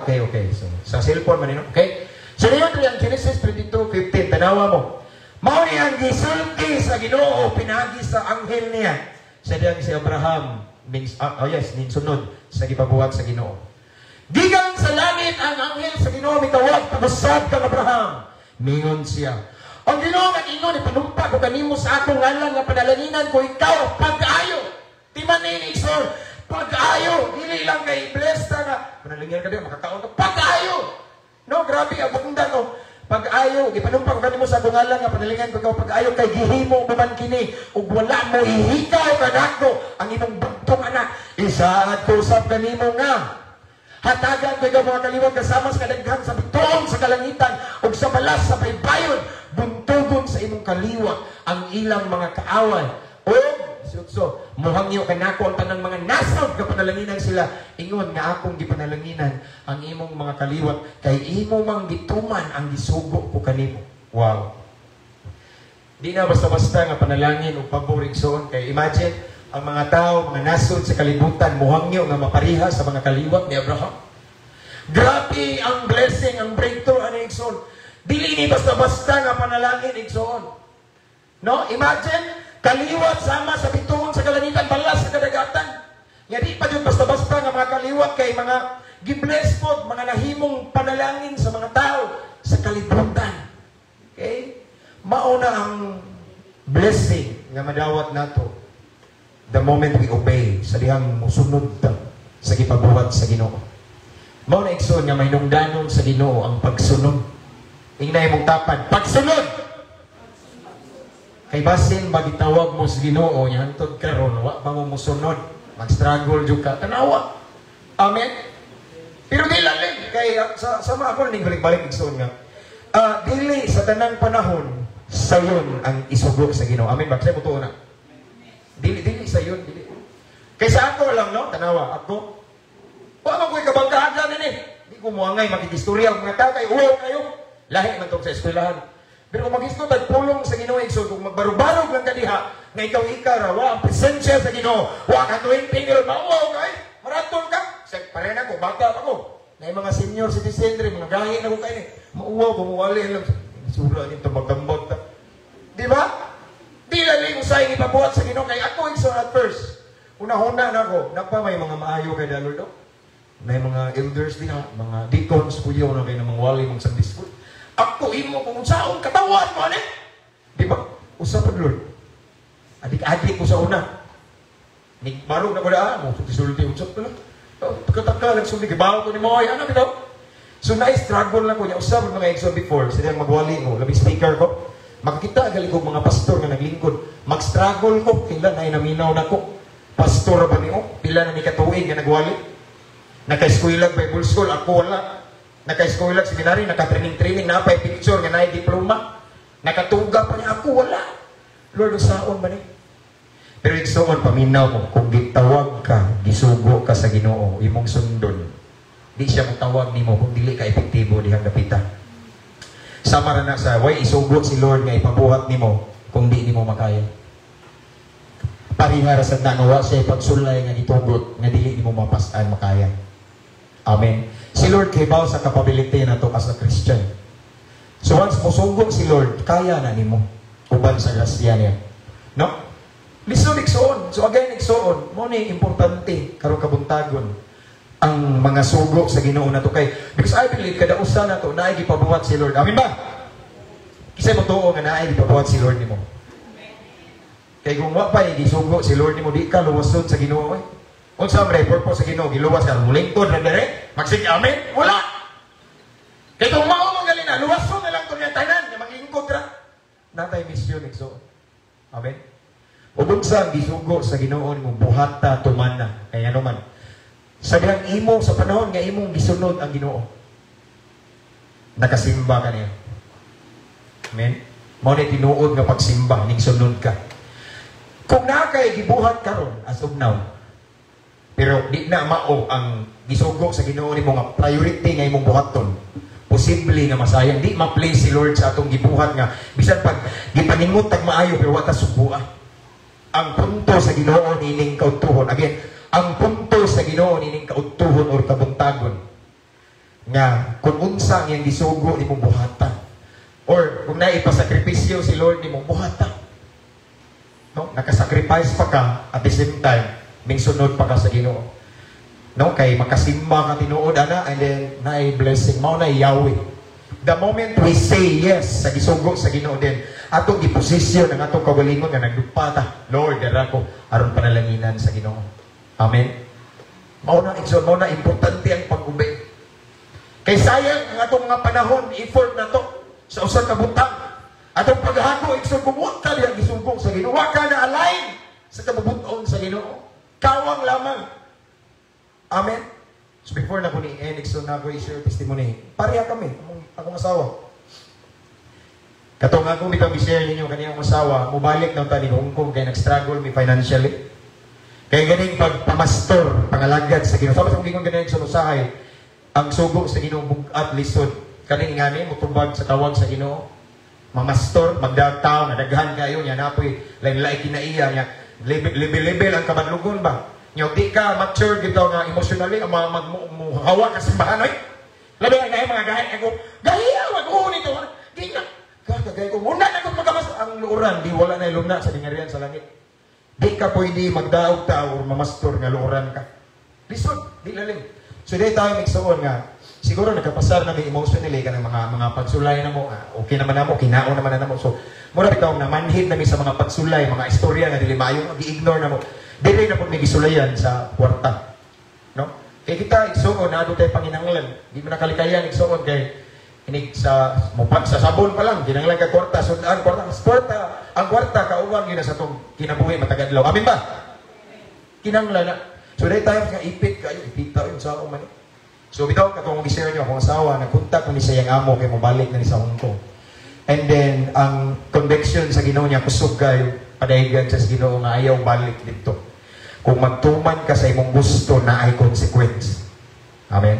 Okay. So, sa cellphone man, no? Okay? So, yun ang Genesis 22:15, tanawa mo. Mao ni ang gisulti sa Ginoo, pinagi sa anghel niya. Sa diyang si Abraham, ning sunod sa gipabuhat sa Ginoo. Gikan sa langit ang anghel sa Ginoo mitawag pagusab kang Abraham. Mingon siya, ang Ginoo nag-ingon ipanumpa ko kanimo sa akong ngalan nga panalanginan ko ikaw pag-ayo. Timan ni Isor, pag-ayo, dili lang kay blessed nga panalanginan ka din makakaon ka pag-ayo. No, grabe abundan no. Pag-ayo, ipanumpa ko kanimo sa akong ngalan nga panalanginan ko ikaw pag-ayo kay gihimo man kini ug wala mo ihikaw kanako ang imong bugtong anak. Isaad ko usab kanimo nga hatagan ko ikaw mga kaliwat kasama sa kadaghan sa bituon sa kalangitan ug sa balas sa baybayon buntugon sa imong kaliwa ang ilang mga kaaway o so muhangyo kanako ang tanang mga nasod nga panalanginan sila ingon nga akong gipanalanginan ang imong mga kaliwat kay imo mang gituman ang gisugo ko kanimo. Wow. Di na basta-basta nga panalangin o paborigsoon kay imagine ang mga tao, mga nasod sa kalibutan muhangyo nga mapariha sa mga kaliwat ni Abraham. Grabe ang blessing, ang breakthrough ani igsoon. Dili ni basta-basta nga panalangin igsoon. No, imagine kaliwat sama sa bituon sa kalangitan balas sa kadagatan. Nga di pa yun basta-basta nga mga kaliwat kay mga gibless pod, mga nahimong panalangin sa mga tao sa kalibutan. Okay? Mauna ang blessing nga madawat nato the moment we obey sa dihang musunod ta sa gipabuhat sa Ginoo. Mao na igsoon nga may nungdanon sa Ginoo ang pagsunod. Ingnay mong tapad, pagsunod. Kay basin magitawag mo sa Ginoo nya hantod karon wa pa mo musunod, mag-struggle jud ka tanawa. Amen. Pero dili lang kay sama ako ning balik-balik igsoon nga. Dili sa tanang panahon sayon ang isugo sa Ginoo. Amen ba? Kasi buto na. Dili sayon dili. Kaysa ako lang no, tanawa ako. Wa man koy kabangkahan ni. Di ko moangay makikistorya og mga tao kay uwaw kayo. Lahi man tong sa eskwelahan. Pero kung magisto tagpulong sa Ginoo igsoon, kung magbarog-barog lang ka diha, nga ikaw rawa ang presensya sa Ginoo, wa ka tuwing tingil, mauwaw ka maraton ka. Pare na ko, bata pa ko. Na yung mga senior citizen, mga gahi na ko kayo. Mauwaw, bumuwali lang. Sura nito magdambot ta. Di ba? Di laling usay ipabuhat sa Ginoo kay ako igsoon at first. Una-huna na ko, nagpa may mga maayo kay Lord do. May mga elders din mga deacons kuya na kay mga wali mong Sunday school. Ako imo kung saon katawan mo ani. Di ba? Usapad Lord. Adik-adik ko sa una. Ni barog na ko daan mo sulti usap na. Pagkataka lang suli gibaw ko ni mo ay ano bitaw. So na-struggle lang ko niya usap mga exo before sila magwali mo, labi speaker ko. Makita gali ko mga pastor nga naglingkod. Mag-struggle ko kailan ay naminaw na ko. Pastor ba niyo? Pila na ni katuig nga nagwali. Naka-eskwela Bible school ako wala. Naka-eskwela seminary, naka-training na pay picture nga naay diploma. Nakatuga pa niya ako wala. Lord saon ba ni? Pero igsoon paminaw mo kung gitawag ka, gisugo ka sa Ginoo, imong sundon. Di siya motawag nimo kung dili ka epektibo dihang dapita. Sama ra na sa way isugo si Lord nga ipabuhat nimo kung di nimo makaya. Parihara sa nanawa siya pagsulay nga gitugot nga dili nimo mapasaan makaya. Amen. Si Lord kibaw sa capability na to as a Christian. So once musugo si Lord, kaya na nimo uban sa grasya niya. No? Listen igsoon. So again igsoon, mo ni importante karong kabuntagon ang mga sugo sa Ginoo na to kay because I believe kada usa na to naay gipabuhat si Lord. Amen ba? Kisay mo tuo nga naay gipabuhat si Lord nimo. Kay kung wa pa gisugo si Lord nimo di ka luwasod sa Ginoo. Unsa man purpose sa Ginoo giluwas ka mulingkod ra dire? Magsig amen? Wala. Kay kung mao magaling na luwasod na lang to niya tanan nga maglingkod ra. Natay mission igsoon. Amen. Ubod sa gisugo sa Ginoo nimo buhata tumana kay ano man. Sa dihang imo sa panahon nga imong gisunod ang Ginoo. Nakasimba ka niya. Amen. Mao ni tinuod nga pagsimba ning sunod ka. Kung na kay gibuhat karon as of now. Pero di na mao ang gisugo sa Ginoo nimo nga priority nga imong buhaton. Posible nga masayang di ma-place si Lord sa atong gibuhat nga bisan pag gipaningot tag maayo pero wa ta subuan. Ang punto sa Ginoo nining kautuhon. Again, ang punto sa Ginoo nining kautuhon or kabuntagon nga kung unsa ang iyang gisugo nimong buhatan or kung naipasakripisyo si Lord nimong buhatan. No? Nakasacrifice pa ka at the same time ming sunod pa ka sa Ginoo. No? Kay makasimba ka tinuod ana and then naay blessing mao na Yahweh. The moment we say yes sa gisugo sa Ginoo din atong giposisyon ang atong kagalingon nga nagdupata Lord dara ko aron panalanginan sa Ginoo. Amen. Mao na importante ang pag-ubay. Kay sayang ang atong mga panahon effort na to sa usa ka butang. Atong paghako igsoon kumuha ka diha gisugo sa Ginoo. Wa ka na align sa kabubuton sa Ginoo. Kawang lamang. Amen. So before na ko ni Enixon na ko i-share testimony, pareha kami, akong asawa. Katong ako mitang i-share ninyo kaniyang asawa, mubalik na tani Hong Kong kaya nag-struggle mi financially. Kaya ganing pagpamastor, pangalagad sa Ginoo. Tapos kung gingon ganing sunusahay, ang sugo sa Ginoo bugat lisod. Kaning ngani mutubag sa tawag sa Ginoo. Mamastor, magdagtaw, nadaghan kayo niya napoy lain-lain kinaiya niya. Level ang kabadlugon ba? Nyo, di ka mature gito nga emotionally, maghawa ka simbahan, oy. Labi ang mga gahay, ako, gahiya, wag-uho nito. Di na, kagagay ko, muna na kung magamas ang luuran, di wala na iluna sa lingarian sa langit. Di ka pwede magdaog ta o mamastor nga luuran ka. Lisod, di lalim. So, di tayo magsuon nga, siguro nagkapasar na may emotionally ka ng mga pagsulay na mo, okay naman na mo, kinaon naman na mo. So, mura bitaw na manhid namin sa mga pagsulay, mga istorya nga dili maayo, gi-ignore na mo. Dili na po may gisulayan sa kwarta. No? Kaya kita, igsuon, naado tayo panginanglan. Di mo nakalikayan, igsuon kay inig sa sabon pa lang, ginanglan ka kwarta. So, ang kwarta, kauwang yun na sa itong kinabuhi, matagadlaw. Amin ba? Kinanglan na. So, dahil tayo nga ipit kayo, ipita yun sa akong mani. So, bitaw, katong gi-share niyo akong asawa, nagkontak mo ni sa iyang amo, kay mabalik na ni sa Hong Kong. And then, ang conviction sa Ginoo niya, kusog kayo, padahigan sa Ginoo nga ayaw balik dito. Kung magtuman ka sa imong gusto na ay consequence. Amen.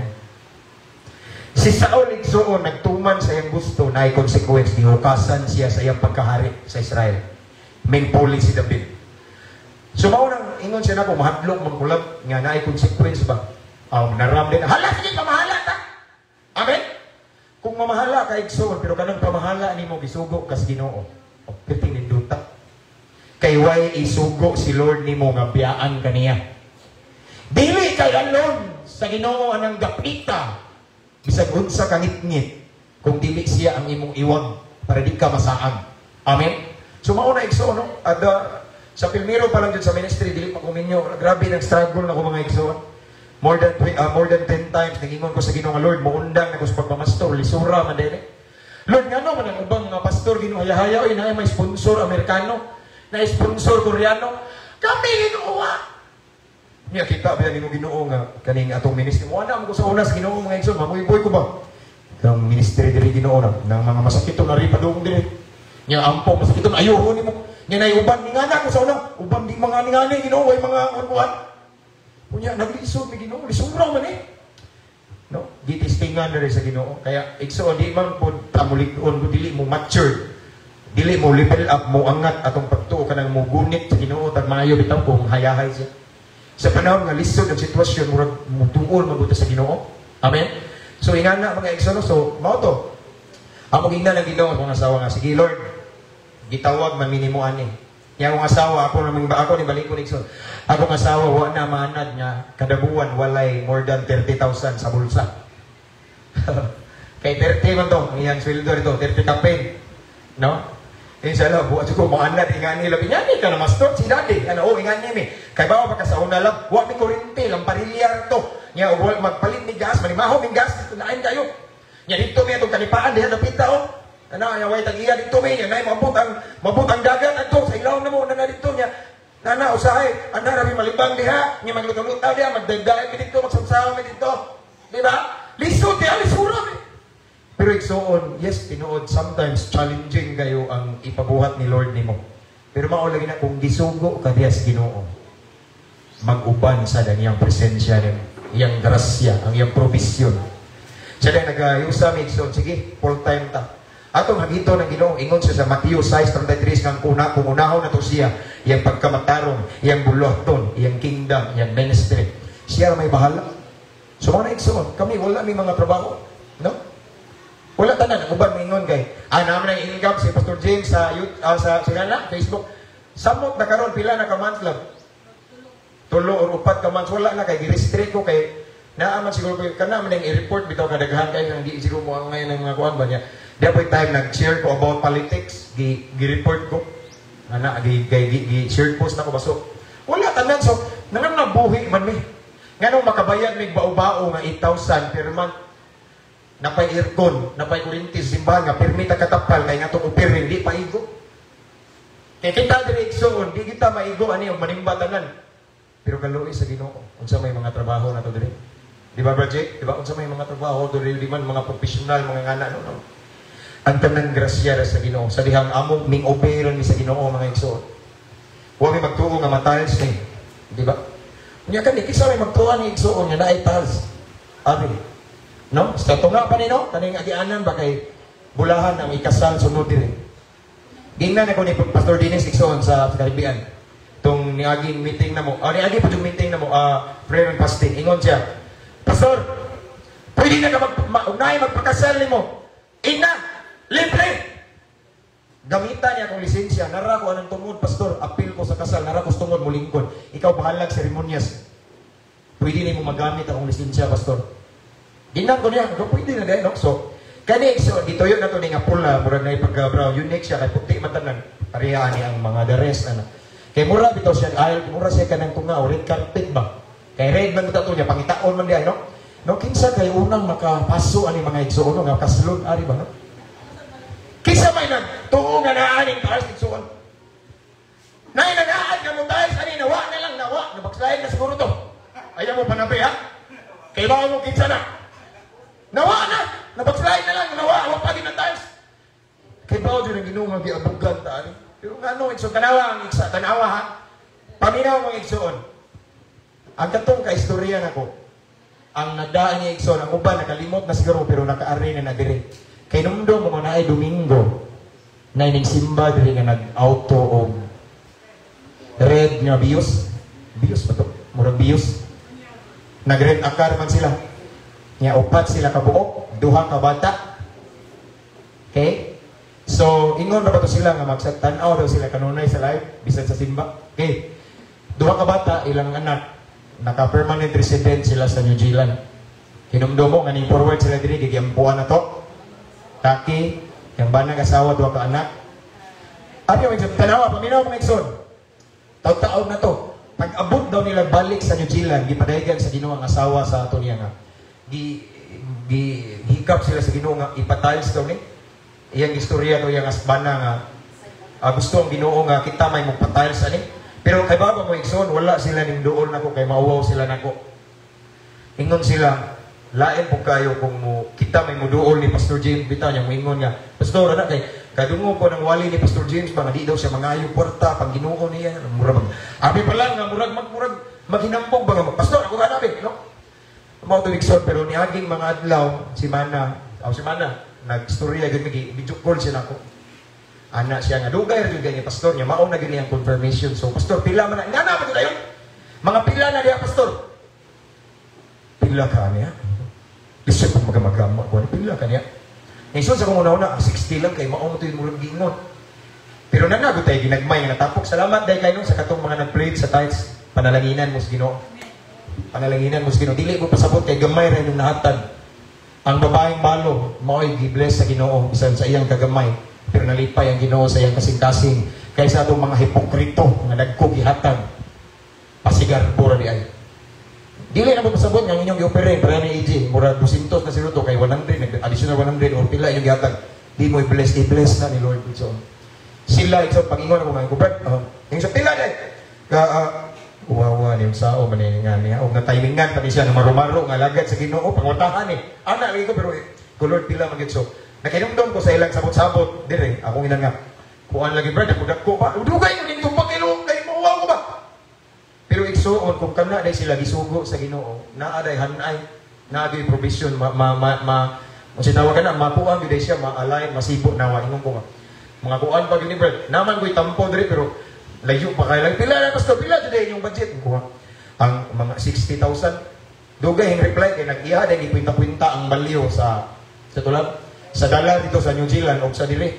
Si Saul igsuon nagtuman sa iyang gusto na ay consequence, gihukasan siya sa iyang pagkahari sa Israel. Main puli si David. So maunang ingon siya na po, mahadlok, magkulab, nga na ay consequence ba? Naram din, hala, sige, pamahala ta! Amen? Kung mamahala ka, igsoon, pero kanang pamahala ni mo, gisugo kas Ginoo. O, piting ninduta. Kay way isugo si Lord ni mo, nga biyaan kaniya. Dili kay alone sa Ginoo anang gapita, bisag unsa ka ngit-ngit, kung dili siya ang imong iwag, para di ka masaang. Amen? So mauna igsoon, no? At sa Pilmiro pa lang dyan sa ministry, dili pa kuminyo, grabe ng struggle na ko mga igsoon. More than 10 times, nagingon ko sa Ginoo nga Lord, muundang na ko sa pagpamastor, lisura man din. Lord, nga no, man ang ubang mga pastor, Ginoo, haya-haya, na may sponsor Amerikano, na sponsor Koreano, kami Ginoo. Niya kita ba ni mo Ginoo nga kaning atong ministry mo ana mo ko sa unas Ginoo mga igsoon, mamuy-boy ko ba? Kang ministry diri Ginoo na ng mga masakito na ri padung diri. Nya ampo masakito na ayo ni mo. Nya nay uban ni ngana ko sa una, uban di mga ngani Ginoo way mga urbuhan. Unya naglisod ni Ginoo, lisura man eh. No, gitistingan diri sa Ginoo. Kaya igsoon di man pud tamulig-on ko dili mo mature. Dili mo level up mo angat atong pagtuo kanang mo gunit sa Ginoo tag maayo bitaw kung hayahay siya. Sa panahon nga lisod ang sitwasyon, murag mutuol mabuti sa Ginoo. Amen? So, ingana mga igsoon, so, mao to. Ang magigna ng Ginoo, akong asawa nga, sige Lord, gitawag man minimuan ni. Yang akong asawa, ako ni balik ko igsoon. Akong asawa, wala na manad niya, kada buwan, walay more than 30,000 sa bulsa. Kay 30 man to, iyang sweldo rito, 30 kapin. No? Inshallah, buat ko maanad ingani labi nyani ka na mastor si daddy. Ano ingani mi. Kay bawa pa ka sa una lab, wa mi kuryente lang parilyar to. Nya ubol magpalit ni gas, manimaho mi gas lain kayo. Nya dito mi atong kanipaan diha napita oh. Ano nya way tagiya dito mi nya nay mabut ang dagat adto sa ilaw namo na dito nya. Nana usahay, ana ra mi malibang diha, nya maglutaw diha magdagdaay mi dito magsawsaw mi dito. Di ba? Lisod diha lisura mi. Pero igsoon, yes, tinuod, sometimes challenging kayo ang ipabuhat ni Lord nimo. Pero maulagi na kung gisugo ka diya sa Ginoo, mag-uban sa daniyang presensya nimo, iyang grasya, ang iyang provision. Siya na nag-ayusa mi igsoon, sige, full time ta. Atong hagito ng Ginoo, ingon siya sa Matthew 6:33 kang kung unahon na to siya, iyang pagkamatarong, iyang buluhaton, iyang kingdom, iyang ministry. Siya may bahala. So mga igsoon, kami wala may mga trabaho, no? Wala tanan, ang uban mingon kay. Naman ang income si Pastor James sa Facebook. Samot na karon pila na ka month lang. 3 or 4 ka months wala na kay gi-restrict ko kay naaman siguro ko kana man ang i-report bitaw kadaghan kay nang di siguro mo ang ngayon ng mga kuan ba niya. Dapat time nag-share ko about politics, gi-report ko. Gi-share post na ko baso. Wala tanan so nanang nabuhi man mi. Nganong makabayad mig bao-bao nga 8,000 per month. Napay aircon, napay kurintis, simbahan nga, permit ang katapal, kaya nga itong upir, hindi paigo. Kaya kita direksyon, di kita maigo, yung manimbatanan. Pero kaluwi sa Ginoo, unsa may mga trabaho na to dire. Di ba, Brad Jake? Di ba, unsa may mga trabaho to dire, di man mga professional, mga ngana, no? Ang tanang grasya sa Ginoo, sa dihang among ning operon ni sa Ginoo, mga igsoon. Huwag may magtuo nga matiles ni. Di ba? Kanya kan, kisa may magtuo ni igsoon, nga naay tiles. Abi. No? Sa tunga pa nino, kaning agianan ba kay bulahan ang ikasal sunod dire. Gingnan ako ni Pastor Dennis Dixon sa Caribbean. Tung niaging meeting na mo. Niagi pa yung meeting na mo, prayer and fasting. Ingon siya, Pastor, pwede na ka magpakasal ni mo. Ina, libre. Gamitan niya akong lisensya. Nara ko anong tungod, Pastor. Appeal ko sa kasal. Nara ko tungod mo lingkod. Ikaw bahalag seremonyas. Pwede na mo magamit akong lisensya, Pastor. Ginang ko niya, pwede na dahil, no? So, kani, so, dito yun na ito ni nga pula, mura na ipag-brown, unique siya, kay puti matanan, parehaan niya ang mga the rest, ano. Kay mura, bitaw siya, mura siya ka ng tunga, o red carpet ba? Kay red man ito niya, pangitaon man diyan, no? No, kinsa kay unang makapaso ani mga igsoon, nga kaslon, ari ba, no? Kinsa may tuo nga naaning taas igsoon. Nay, nagaan ka mo tayo, ani, nawa na lang, nabakslayan na siguro to. Ayaw mo panabi, ha? Kay ba mo kinsa na? Nawa na! Nabagslain na lang! Nawa! Huwag pa din ang tiles! Kaya ba din ang ginunga giabugan tani? Pero nga no, igsoon. Tanawa ang igsa. Tanawa ha? Paminaw mong igsoon. Ang katong kaistorya na ko, ang nadaan niya igsoon, ang uban nakalimot na siguro pero nakaari na nadiri. Kay numdum mo na ay Domingo na simba diri nga nag-auto og red nga bios. Bios ba to? Murag bios. Nag-red akar man sila. Nya upat sila kabuok, duha ka bata. Okay? So, ingon na ba to sila nga magsatanaw daw sila kanunay sa live, bisan sa simba? Okay. Duha ka bata, ilang anak, naka-permanent resident sila sa New Zealand. Hinumdo mo, nganing forward sila diri, gigiampuan na to. Taki, yung banang asawa, duha ka anak. Abi yung tanawa, paminaw mga igsoon. Taon-taon na to. Pag-abot daw nila balik sa New Zealand, gipadayagan sa Ginoo ang asawa sa ato niya nga. Hikap sila sa Ginoo nga, ipatiles daw ni. Iyang istorya to, iyang asbana nga, gusto ang Ginoo nga, kita may magpatiles ani. Pero kay baba mo igsoon, wala sila ning duol nako kay mauwaw sila nako. Ingon sila, lain po kayo kung kita may muduol ni Pastor James bitaw niya mo ingon nga, Pastor ana kay kadungo ko ng wali ni Pastor James ba nga di daw siya mangayo porta pang Ginoo niya murag. Abi pa lang nga murag maghinampog ba nga Pastor ako ganabi no. Mao to igsoon pero niaging mga adlaw si Mana nagstorya gid mi video call siya nako. Ana siya nga dugay ra ni pastor niya mao na gini ang confirmation. So pastor pila man na pa dayon. Mga pila na diya pastor. Pila ka niya. Bisa ko magamagama ko pila ka niya. Isun sa kung una 60 lang kay mao mo to yung murag gingon. Pero nanago tay ginagmay nga natapok. Salamat dai kayo sa katong mga nag-pray sa tithes. Panalanginan mo sa Ginoo. Panalanginan mo sa Ginoo. Dili ko pasabot kay gamay ra yung nahatag. Ang babaeng balo, mao'y gibless sa Ginoo bisan sa iyang kagamay. Pero nalipay ang Ginoo sa iyang kasing-kasing kaysa itong mga hipokrito nga nagko gihatag. Pasigar pura di ay. Dili na mo pasabot nga inyong i-operate para ni AJ. Mura 200 na sinuto kay 100, additional 100 or pila inyong gihatag. Di mo i-bless na ni Lord. So, sila, ito, pag-ingon ako nga, Kubert, yung sa pila din. Uwawa ni sao man nga niya og na timingan pa ni siya na marumaro nga lagad sa Ginoo pangutahan ni ana lagi ko pero kulod pila magid so nakinumdom ko sa ilang sabot-sabot dire ako ina nga kuan lagi brad ako dakko pa dugay ko dito pa kilo kay mauwaw ko ba pero igsuon kung kana day sila gisugo sa Ginoo naa day hanay naa day provision sinawag na mapuan gyud siya ma-align masibo nawa ingon ko mga kuan pag ni brad naman ko'y tampo dire pero layo pa kayo lang. Pila na, Pastor? Pila today yung budget? Ang mga 60,000. Dugay yung reply kay nag-iya din ikwinta-kwinta ang balyo sa tulad sa dala dito sa New Zealand o sa dili.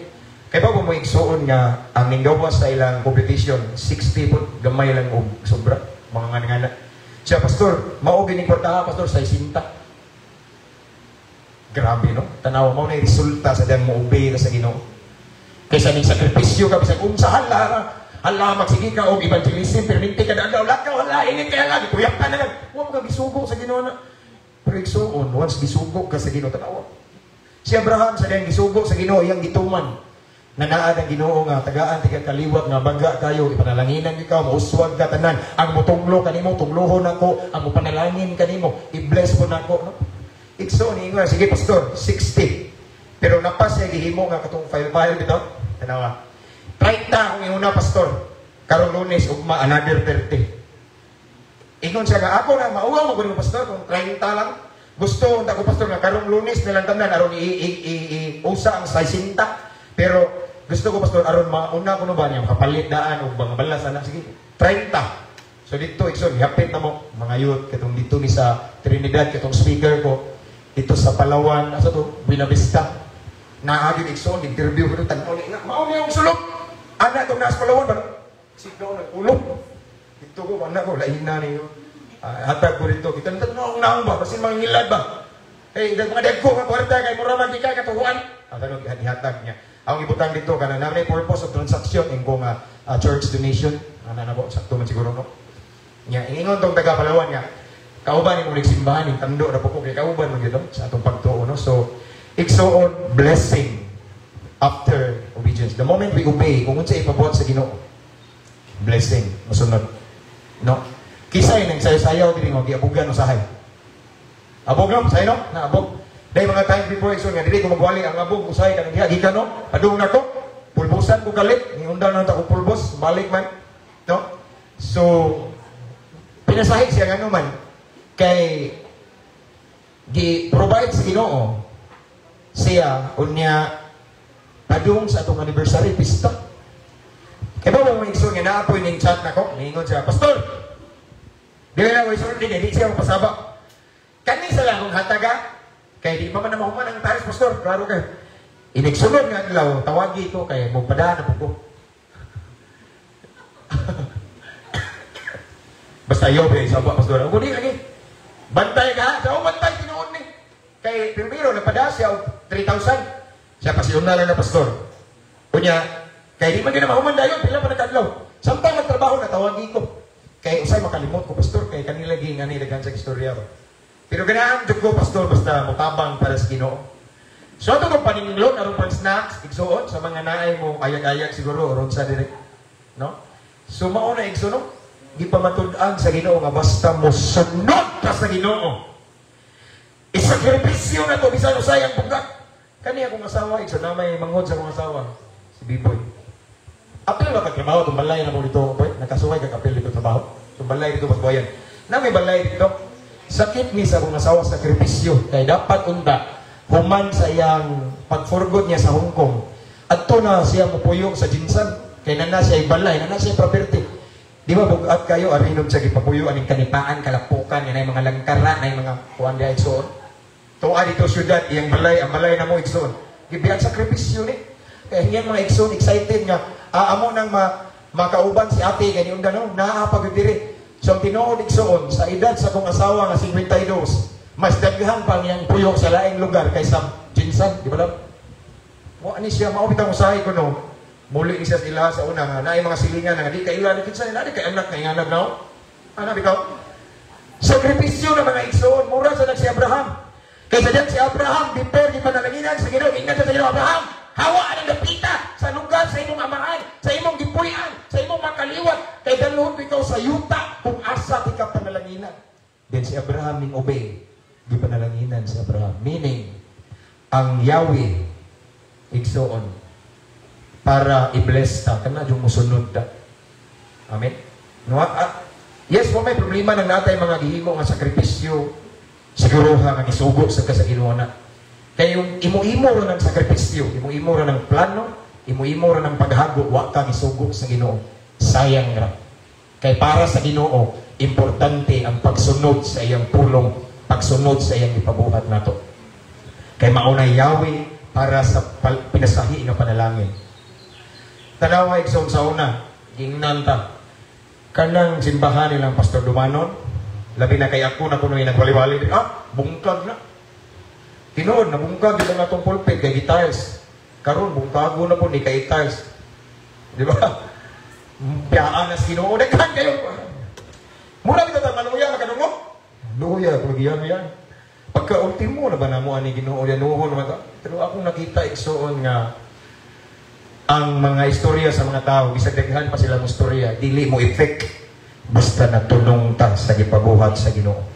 Kaya ba mo igsuon nga ang ninggawas sa ilang competition 60 po gamay lang og sobra mga ngana. Siya Pastor, mao gining portaha Pastor sa isinta. Grabe no? Tanaw mo na resulta sa dang mo obey ka sa Ginoo. Kaysa ning sakripisyo ka bisag unsa hala hala, magsige ka o evangelism, perminti ka na agaw, lakaw, hala, ingin kaya nga, kuyak ka na lang. Huwag ka gisugo sa Ginoo na. Pero igsuon, once gisugo ka sa Ginoo, tanawa. Si Abraham, sa diyang gisugo sa Ginoo, iyang gituman. Nanaad ang Ginoo nga, tagaan, tiga kaliwat, nga baga kayo, ipanalanginan ikaw, mauswag ka tanan. Ang mutunglo kanimo, tunglohon ako, ang mupanalangin kanimo, i-bless mo na ako. No? Igsuon, nga, sige Pastor, 60. Pero napas niya, gihimo nga katong file bitaw. Tanawa. 30 akong inuna, Pastor. Karong Lunes, ugma, another 30. Ingon siya nga, ako na, mauwa mo ko ng Pastor, kung 30 lang. Gusto, unta ko, Pastor, nga karong Lunes, nilang tanan, aron usa ang 60. Pero, gusto ko, Pastor, aron mauna ko na ba niya, kapalit daan, o mga balas, sana, sige, 30. So, dito, Ikson, hapit na mo, mga youth, katong dito ni sa Trinidad, katong speaker ko, dito sa Palawan, asa to, Buena Vista. Naagin, Ikson, interview ko, tanaw niya, mauna yung sulok. Anak itong nasa Palawan ba? Sigaw ng ulo. Ito ko, anak ko, lain na niyo. Hatag ko rito. Kita nito, naong ba? Basin mga ngilad ba? Eh, mga dagko, mga kwarta, kay mura magkikay, katuhuan. Ang ihatag niya. Ang ibutang dito, kanang namin purpose of transaction, yung kong church donation. Ano na po, sakto man siguro, no? Nga, ingon tong taga Palawan nga. Kauban yung ulit simbahan, yung tando na po ko, kay kauban mo yun, sa atong pagtuo, no? So, igsoon, blessing. After obedience. The moment we obey, kung unsa ipabuhat sa Ginoo, blessing, masunod. No? Kisay nang sayo-sayaw diri mo giabugan usahay. Abog lang say no? Na abog. Day mga time before iso nga dili ko magwali ang abog usahay kanang diha gikan no? Adung na ko. Pulbusan ko galit, ni undang na ta ko pulbos, balik man. No? So pinasahig siya nga naman kay gi-provide sa Ginoo siya unya padung sa atong anniversary pista. Kaya ba mga igsoon nga naapoy ning chat nako, ningon siya, Pastor, di na ko isunod din, di siya magpasaba. Kani sa lang kung hataga, kaya di pa man na mahuman ang taris, Pastor, klaro kayo. Inigsunod nga adlaw, tawagi ko, kaya magpadaan na po ko. Basta ayaw ba, isabwa, Pastor, ako di lagi. Bantay ka, sa bantay, tinuon ni. Kay Pimpiro, nagpada siya, 3,000. Siya pasiyon na lang na, Pastor. Kunya, kaya di man din na mahuman dayon, pila pa nagkadlaw. Samtang nagtrabaho, natawagi ko. Kaya usay makalimot ko, Pastor, kaya kanila lagi nga nilagan sa istorya ba. Pero ganahan jud ko, Pastor, basta mutabang para sa Ginoo. So ato kong paninglon, aron pang snacks, igsuon, sa mga naay mo, ayag-ayag siguro, aron sa direct. No? So mauna igsuon, di pa matud-an sa Ginoo nga basta mo sunod ka sa Ginoo. Isakripisyo na to, bisan usay ang bugat. Kani akong asawa, igsuon na may manghod sa akong asawa, si Biboy. Apil ba kagtrabaho, itong balay na mo dito, boy? Nakasuhay ka kapil dito trabaho? Itong balay dito, Basboyan. Na may balay dito, sakit ni sa akong asawa sa sakripisyo. Kaya dapat unda, human sa iyang pagforgot niya sa Hong Kong. At to na siya mupuyok sa Jinsan. Kaya nana siya ibalay, nana siya property. Di ba bugat kayo, arinom siya gipapuyok, aning kanipaan, kalapukan, yan ay mga langkara, na mga kuwan diya igsoon. Tuwa dito syudad, iyang balay, ang balay na mo igsoon. Gibiyang sakripisyo ni. Kaya hingyan mga igsoon, excited nga. Amo nang makauban si ate, ganyan gano'n, naapag diri. So ang tinuod igsoon, sa edad sa kong asawa nga 52, mas daghan pa niyang puyok sa laing lugar kaysa Jinsan, di ba lang? Mo ani siya maupitang usahay ko no. Muli ni siya sila sa una nga naay mga silingan nga di kay ila ni kinsa na di kay anak kay anak no. Ana bitaw. Sakripisyo na mga igsoon, mura sa si Abraham. Kaysa diyan si Abraham before di panalanginan sa Ginoo, ingat sa Ginoo Abraham. Hawa ang dapita sa lugar sa imong amahan, sa imong gipuy-an, sa imong makaliwat kay dalhon ikaw sa yuta kung asa ti ka panalanginan. Then si Abraham ning obey. Di panalanginan si Abraham. Meaning, ang Yahweh, igsoon, para i-bless ta, kana yung musunod ta. Amen? No? Yes, may problema ng natay mga gihimo nga sakripisyo, siguro nga isugo sa kasaginuana. Kaya yung imo-imo ro ng sakripisyo, imo-imo ro ng plano, imo-imo ro ng paghago, wa kang isugo sa Ginoo. Sayang ra. Kaya para sa Ginoo, importante ang pagsunod sa iyang pulong, pagsunod sa iyang ipabuhat nato. Kay maunay Yahweh para sa pinasahi nga panalangin. Tanawa igsoon sa una, gingnan ta. Kanang simbahan nilang Pastor Dumanon, labi na kay ako na kuno nagwali-wali, bungkag na. Tinood na bungkag ito na itong pulpit kay gitars. Karon bungkago na po ni kay gitars. Di ba? Piyaan na Ginoo, daghan kayo. Mura kita ta maluya makanungo. Luya kung giyan yan. Pagka-ultimo na ba na mo ani Ginoo yan nuhon naman ta. Pero akong nakita igsoon nga ang mga istorya sa mga tao, bisag daghan pa sila mo istorya, dili mo effect basta natulong ta sa gipabuhat sa Ginoo.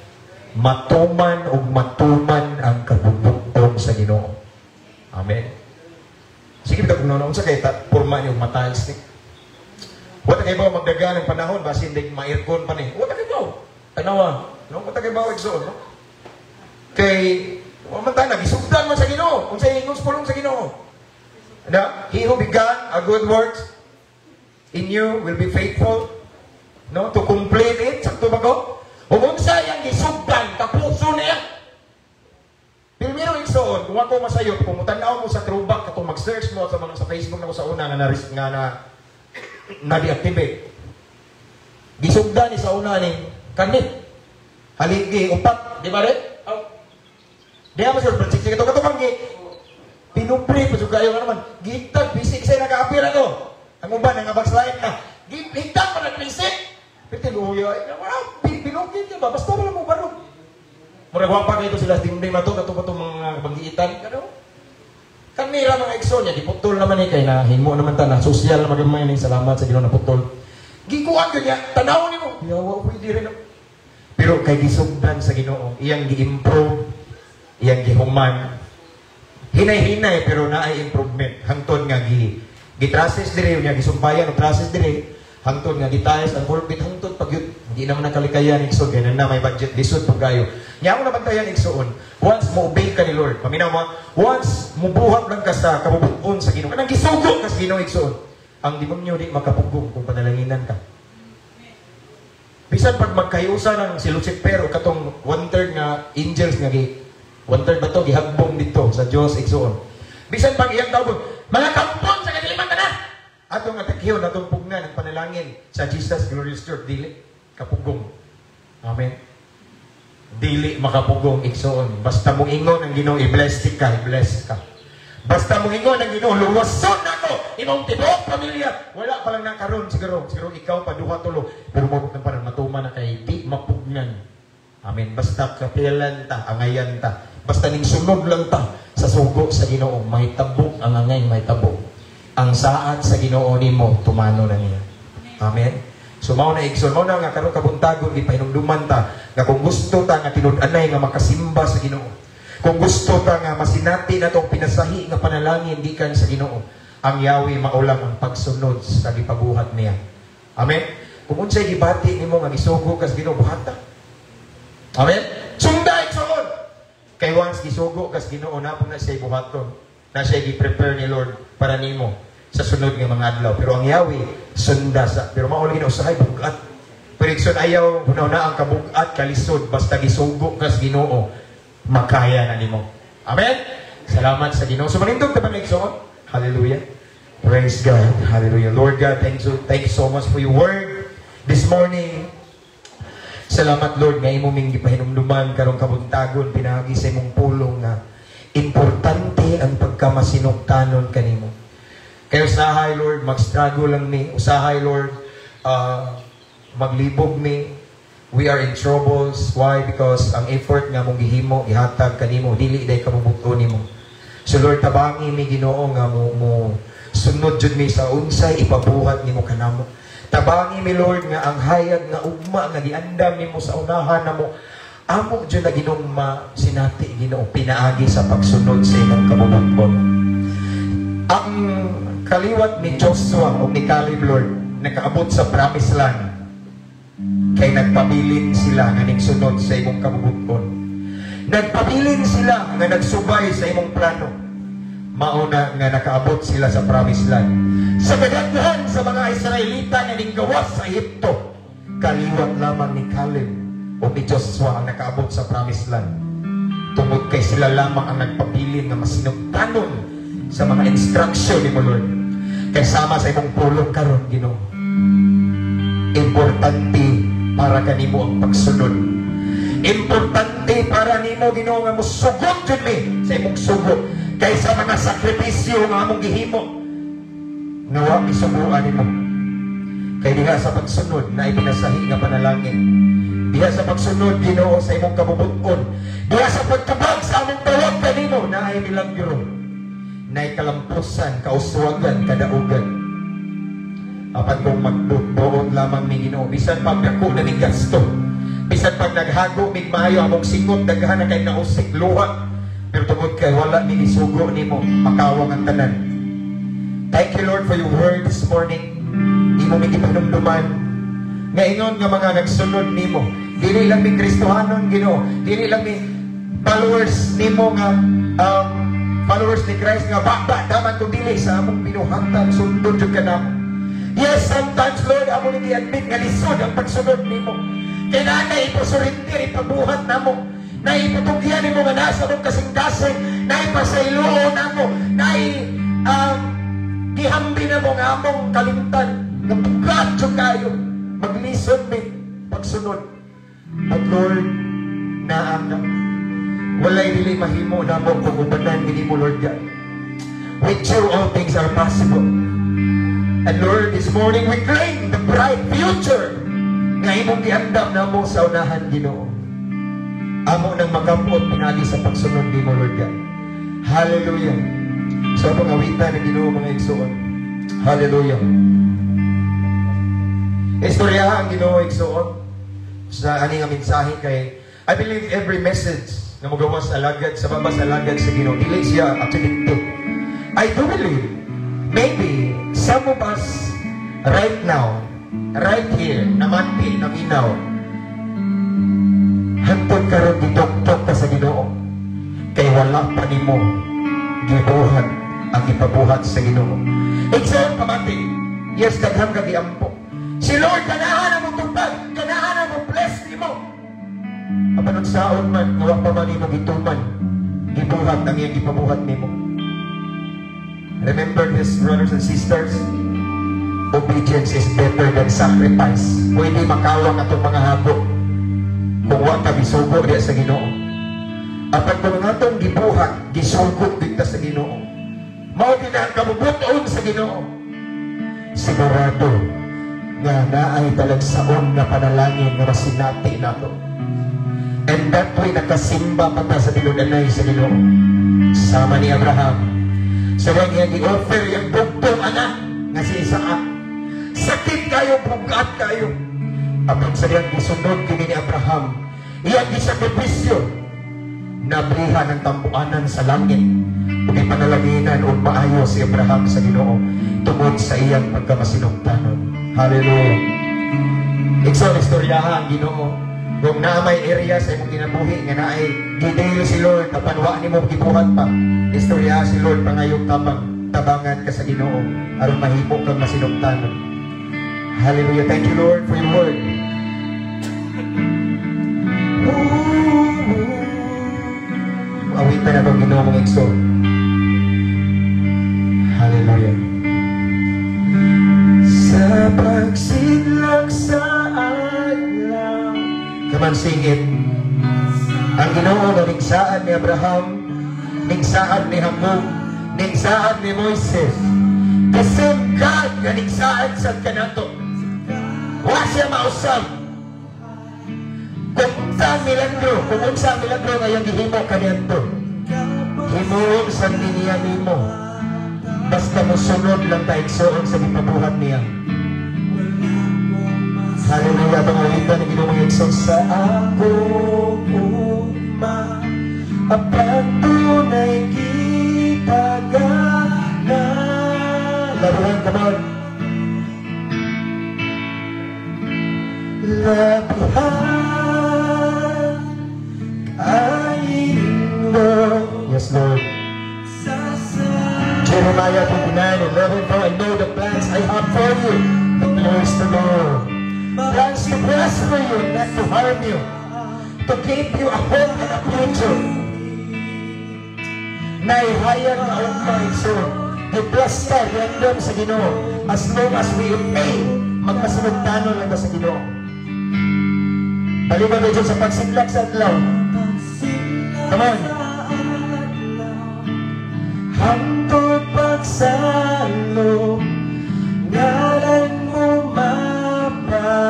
Matuman o matuman ang kabubugtong sa Ginoo. Amen. Sige bitaw kung noon sa kay porma ni og matiles ni. Wala kay ba magdagan ng panahon basin dig ma-aircon pa ni. Wala kay ba? Tanawa, no? Wala kay ba igsoon, no? Kay wa man ta nagisugdan man sa Ginoo, unsay ingos pulong sa Ginoo. Na, he who began a good work in you will be faithful, no, to complete it. Sakto ba ko? Kung unsa yang gisugdan, tapuso niya. Primero igsoon, kung ako masayo, kung mutanaw mo sa throwback, katong mag-search mo sa Facebook na ko sa una na na-deactivate. Gisugdan ni sa una ni kanit. Haligi, upat, di ba rin? Oh. Di ba sir, project ito katong pinupri pa juga yung naman. Gitag, bisik sa'yo nag-aapira ko. Ang uban, ang backslide na. Gitag pa nag-bisik. Pero tinuya, pinukit niya ba? Basta wala mo barog. Muragwang pa kayo sila dingding na ito, kato mga banggiitan. Ano? Kanila mga ekso niya, di putol naman eh, kaya nahinmo naman ta, na social na magamay ni salamat sa Ginoo na putol. Gikuan ko niya, tanaw ni mo. Yawa, pwede rin. Pero kay gisugdan sa Ginoo, iyang gi-improve, iyang gihuman, hinay-hinay pero naay improvement. Hangtod nga gitrases dire niya, gisumpayan o trases dire. Hangtod nga gitayas ang pulpit, hangtod pag Di naman nakalikayan igsoon kaya na may budget lisod pag kayo. Nya ako naman tayo igsoon. Once mo obey ka ni Lord, paminaw mo, once mo buhat lang ka sa kabubuton sa Ginoo. Kanang gisugo ka sa Ginoo igsoon. Ang demonyo di makapugong kung panalanginan ka. Bisan pag magkayusa ng si Lucifer o katong 1/3 nga angels nga 1/3 ba to gihagbong dito sa Dios igsoon. Bisan pag iyang tawag, mga kampon sa kadiliman na. Atong atakyon atong pugnan ang panalangin sa Jesus Glorious Church dili kapugong. Amen. Dili makapugong igsoon. Basta mong ingon ang Ginoo i-bless ka, i-bless ka. Basta mong ingon ang Ginoo luwason nako imong tibuok pamilya. Wala pa lang nakaron siguro ikaw pa duha tulo pero mo nang parang matuman na kay di mapugnan. Amen. Basta kapilan ta, angayan ta. Basta ning sunod lang ta sa sugo sa Ginoo, may tabok ang angay, may tabok. Ang saad sa Ginoo nimo tumano na niya. Amen. So mao na igsoon, mao na nga karon kabuntagon gipahinumduman ta nga kung gusto ta nga tinud-anay nga makasimba sa Ginoo. Kung gusto ta nga masinati natong pinasahi nga panalangin gikan sa Ginoo, ang Yahweh maulam ang pagsunod sa gipabuhat niya. Amen. Kung unsay gibati nimo nga gisugo kas Ginoo buhata. Amen. Sunda igsoon. Kay once gisugo kas Ginoo na po na siya buhaton. Na siya gi-prepare ni Lord para nimo sa sunod nga mga adlaw. Pero ang Yahweh sunda sa pero mao lagi na usahay bugat. Pero igsoon ayaw hunaw na ang kabugat kalisod basta gisugo kas Ginoo makaya na nimo. Amen. Salamat sa Ginoo. So manindog ta ba igsoon? Hallelujah. Praise God. Hallelujah. Lord God, thank you so much for your word this morning. Salamat Lord nga imo ming gipahinumduman karong kabuntagon pinagi sa imong pulong nga importante ang pagkamasinugtanon kanimo. Kaya usahay Lord mag-struggle lang mi, usahay Lord maglibog mi. We are in troubles. Why? Because ang effort nga mong gihimo ihatag kanimo dili day kabubuton nimo. So Lord tabangi mi Ginoo nga mo sunod jud mi sa unsay ipabuhat nimo kanamo. Tabangi mi Lord nga ang hayag nga ugma nga giandam nimo sa unahan namo amo jud na ginugma sinati Ginoo pinaagi sa pagsunod sa imong kabubuton. Ang kaliwat ni Joshua o ni Caleb Lord nakaabot sa promised land kay nagpabilin sila nga nigsunod sa imong kabubuton. Nagpabilin sila nga nagsubay sa imong plano. Mauna nga nakaabot sila sa promised land. Sa kadaghan sa mga Israelita nga ninggawas sa Egypto, kaliwat lamang ni Caleb o ni Joshua ang nakaabot sa promised land. Tungod kay sila lamang ang nagpabilin nga masinugtanon sa mga instruction ni mo Lord. Kay sama sa imong pulong karon Ginoo. Importante para kanimo ang pagsunod. Importante para nimo Ginoo nga mosugod jud mi sa imong sugo kaysa mga sakripisyo nga among gihimo. Nawa misubuan nimo. Kay diha sa pagsunod na ipinasahi nga panalangin. Diha sa pagsunod Ginoo sa imong kabubuton. Diha sa pagtubag sa among tawag kanimo na ay milagro. Na ay kalampusan, kauswagan, kadaugan. Apan kung magbuot lamang ni Ginoo, bisan pag ako na ning gasto, bisan pag naghago mig maayo among singot daghan na kay nausik luha, pero tungod kay wala ni isugo nimo, makawang ang tanan. Thank you Lord for your word this morning. Imo mi gipanumduman nga ingon nga mga nagsunod nimo, dili lang mi Kristohanon Ginoo, dili lang mi followers nimo nga followers ni Christ nga baba daman kung dili sa among binuhatan sundon jud kanamo. Yes, sometimes Lord, amo ni admit nga lisod ang pagsunod nimo. Kaya na iposurrender, ipabuhat namo. Na ipatugyan nimo nga nasa mong kasing-kasing, na ipasaylo namo, na gihambi na mo nga among kalimtan. Nabugat jud kayo. Maglisod mi pagsunod. At Lord, naanam. Walay dili mahimo namo kung ubanan mo Lord God. With you all things are possible. And Lord, this morning we claim the bright future nga imong giandam namo sa unahan Ginoo. Amo nang makapot pinagi sa pagsunod nimo Lord God. Hallelujah. So pangawitan ng Ginoo mga igsoon. Hallelujah. Istorya ang Ginoo igsoon sa ani nga mensahe kay I believe every message na magawas alagad sa babas alagad sa Ginoo dili siya aksidente. I do believe maybe some of us right now, right here, namanti, naminaw, Hantod karon gidoktok ka sa Ginoo. Kay wala pa nimo gibuhat ang ipabuhat sa Ginoo. Igsoon pamati. Yes, daghang ka giampo. Si Lord ganahan ang tupad, ganahan ang bless nimo. Apan saon man wa pa man nimo gituman, gibuhat ang iyang ipabuhat nimo. Remember this, brothers and sisters. Obedience is better than sacrifice. Pwede makawang atong mga habok kung wa ka bisugo diya sa Ginoo. Apan kung atong gibuhat, gisugot dito sa Ginoo, mao din ang kabubuton sa Ginoo. Sigurado nga naay talagsaon nga panalangin nga masinati nato. And that way nakasimba pa ta sa tinudanay sa Ginoo. Sama ni Abraham. Sa niya gi-offer yung bugtong anak nga si Isaac. Sakit kayo, bugat kayo. Apang sa niyang gisunod kini ni Abraham, iyang gisakripisyo, nabrihan ng tampuanan sa langit. Ug panalaginan o maayo si Abraham sa Ginoo tungod sa iyang pagkamasinugtanon. Hallelujah. Ikson istoryahan Ginoo. Kung na may area sa imong kinabuhi nga naay gidayo si Lord apan wa nimo gibuhat pa. Istorya si Lord pangayong tabangan ka sa Ginoo aron mahimo kang masinugtanon. Hallelujah. Thank you, Lord, for your word. Awitan na itong Ginoo mong Ikson. Hallelujah. Sa pagsidlak sa adlaw. Come on, sing it. Ang Ginoo na ningsaan ni Abraham, ningsaan ni Hamon, ningsaan ni Moises. The same God na ningsaan sa kanato. Wa siya mausap. Kung unsang milagro ngayong gihimo kanyanto. Himuon sa niya nimo. Basta musunod lang tayo igsoon sa gipabuhat niya. Hallelujah. Pangawitan ng Ginoo igsoon sa akong uma. Apan tunay gitagana. Labuhan, come on. Labuhan aindo. Yes, Lord. Jeremiah 29:11. For I know the plans I have for you, declares the Lord. Plans to prosper you, not to harm you, to give you a hope and a future. Naihayan na ang maigsoon. I-bless ka, random sa Ginoo. As long as we obey, magpasunod-tanon lang sa Ginoo. Baliban na dyan sa pagsidlak sa adlaw. Come on. Hangtod pagsalo, ngalan mo mapayaan.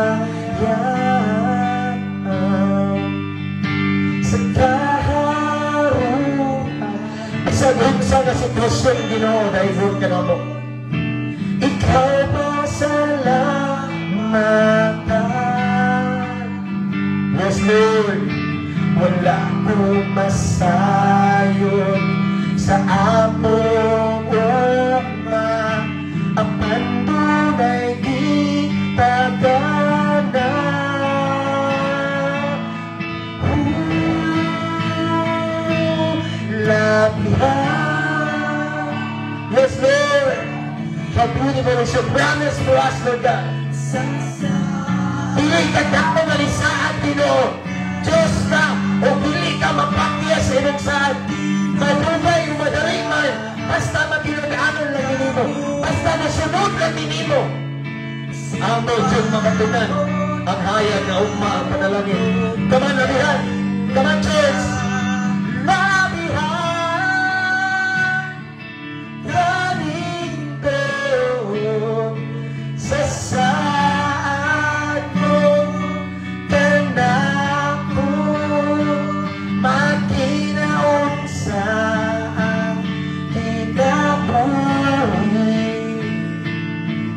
Sa kaharuhan, bisag-unsa na sitwasyon Ginoo, dahil ka na mo. Ikaw pasalamatan. Yes, Lord. Wala ko masayon sa among uma. Ang pandunay gitagana. Labihan. Yes, Lord. How beautiful is your promise for us, Lord God. Dili ka dapat malisaan, Ginoo. Diyos na, o dili ka mapakya sa imong saan. Malugay o madaling man, basta maginagaanon lang nimo. Basta nasunod lang nimo. Ang Diyos makatunan, ang hayag na ugma ang panalangin. Come on, labihan. Come on, church. Labihan. Galing ko sa saan mo kanako magkinaon sa kinabuhi.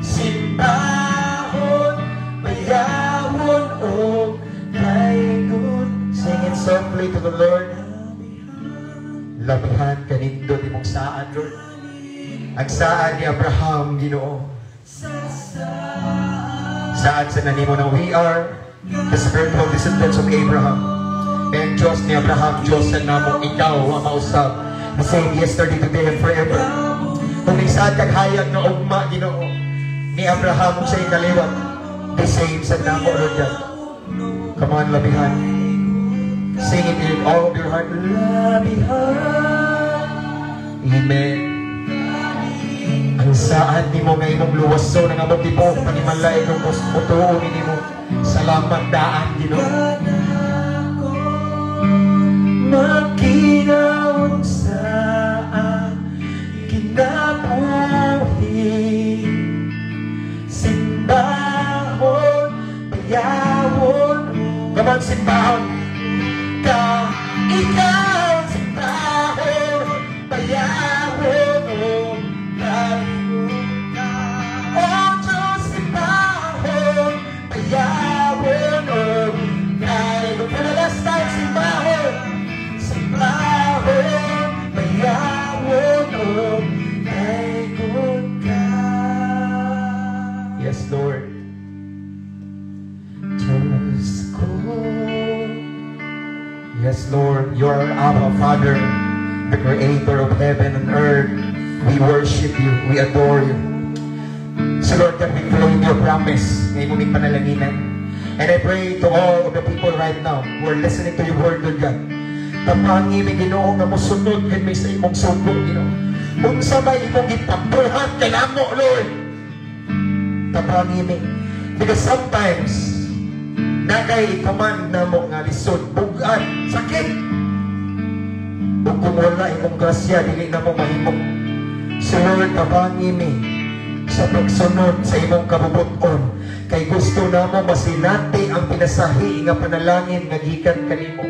Simbahon, mayawon o laygon. Sing it softly to the Lord. Labihan kanindot imong saan, Lord. Ang saan ni Abraham, Ginoo. Saan sa nanimo na we are the spiritual descendants of Abraham. And Diyos ni Abraham, Diyos na namong ikaw ang mausap. The same yesterday, today, and forever. Kung isaan kang hayag na ugma, Ginoo, ni Abraham sa ikaliwat, the same sa namo, Lord God. Come on, labihan. Sing it in all of your heart. Labihan. Amen. Ang saan ni mo ngayon mong luwaso ng among tipo, panimalay kong mutuon ni mo. Salamat daan, Ginoo. Magkinaon sa kinabuhi, simbahon, payawon. Come on, simbahon. Ikaw, simbahon, payawon, oh, Diyos, simbahon, payawon, oh, for the last time, simbahon, simbahon, payawon, oh, yes, Lord. Diyos ko. Yes, Lord, you are our Father, the Creator of heaven and earth. We worship you, we adore you. So Lord God, we claim your promise ngayon mong panalanginan. And I pray to all of the people right now who are listening to your word, Lord God. Tapangi may Ginoo nga mosunod and may sa imong sugo, Ginoo. Kung sa may imong ipagbuhat kay namo, Lord. Tapangi may. Because sometimes, nakay ikaman na mo nga lisod, bugat, sakit. Kung kumula imong grasya, dili na mo mahimok. So Lord, tabangi mi sa pagsunod sa imong kabubuton. Kay gusto na mo masinati ang pinasahi nga panalangin nga gikan kanimo.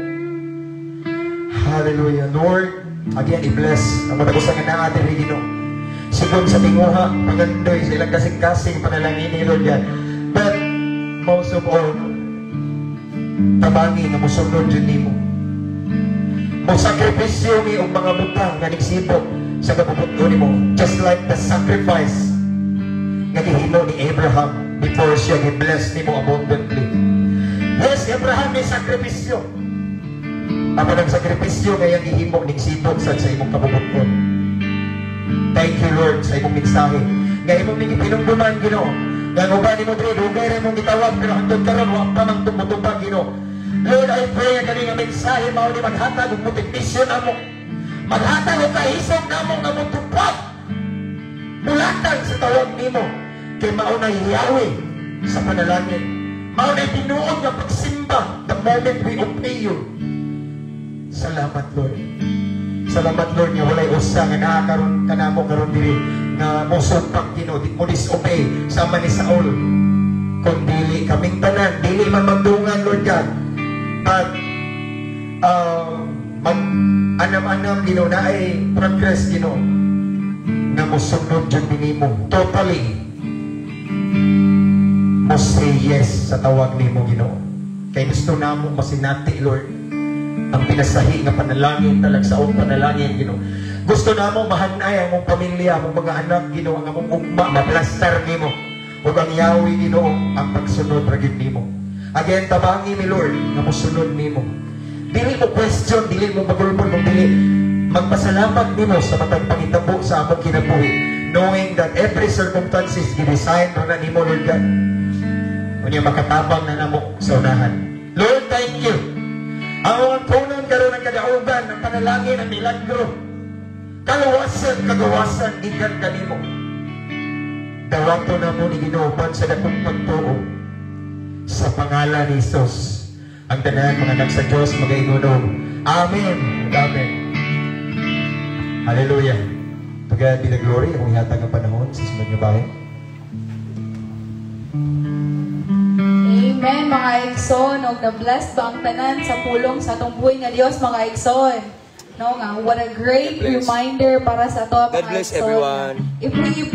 Hallelujah. Lord, again, i-bless ang matagusan nga na atin, Ginoo. Sigon sa tinguha, pagandoy sa ilang kasing-kasing panalangin ni Lord God. But, most of all, tabangi nga musunod dyan ni mo. Magsakripisyo ni ang mga butang nga nagsibok sa kapuputo ni mo. Just like the sacrifice nga gihimo ni Abraham before siya gi-bless ni mo abundantly. Yes, Abraham may sakripisyo. Apan ang sakripisyo nga yung gihimo ning sibok sa imong kapuputo. Thank you, Lord, sa imong mensahe. Nga imong ning pinungduman, Ginoo. Nga uban ni mo dre, dugay rin mong itawag, pero hanggang karon wa pa mang tumutupag, Ginoo. Lord, I pray ang kanyang mensahe mao ni maghatag og motivation namo. Maghatag og kahisog namo nga motupad. Mulatag sa tawag nimo kay mao na Yahweh sa panalangin. Mao na tinuod nga pagsimba the moment we obey you. Salamat, Lord. Salamat, Lord, nga walay usa nga nakakaroon kanamo karon diri nga mosumpak, Ginoo, di mo disobey sama ni Saul. Kung dili kaming tanan, dili man magdungan, Lord God. At mag-anam-anam, Ginoo, na ay progress, Ginoo, na musunod dyan din mo. Totally, mo say yes sa tawag ni mo, Ginoo. Kaya gusto na mo masinati, Lord, ang pinasahi nga panalangin, talagsaong panalangin, Ginoo. Gusto na mo mahanay ang mong pamilya, ang mga anak, Ginoo, ang mong ugma, maplastar ni mo. Huwag ang Yahweh, Ginoo, ang pagsunod ragid ni mo. Again, tabangi mi, Lord, nga musunod ni mo. Dili mo question, dili mo magulpon, dili magpasalamat ni mo sa matang pangitabo sa among kinabuhi, knowing that every circumstances gidesign na ni mo, Lord God. Unya makatabang na namo sa unahan. Lord, thank you. Ang mga punan karon ng kadaugan, ng panalangin, ng milagro, kaluwasan, kagawasan, ikan kanimo. Dawato na mo ni Ginoopan sa dakong pagtuo. Sa pangalan ni Jesus, ang tanan mga anak sa Diyos mag-inunog. Amen. Amen. Hallelujah. To God be the glory. Ang ihatag ang panahon sa sunod nga bahay. Amen, mga Igsoon. Og na-bless ba ang tanan sa pulong sa atong buhay nga Dios, mga Igsoon. No nga, what a great reminder para sa to, mga God bless Igsoon. everyone. If we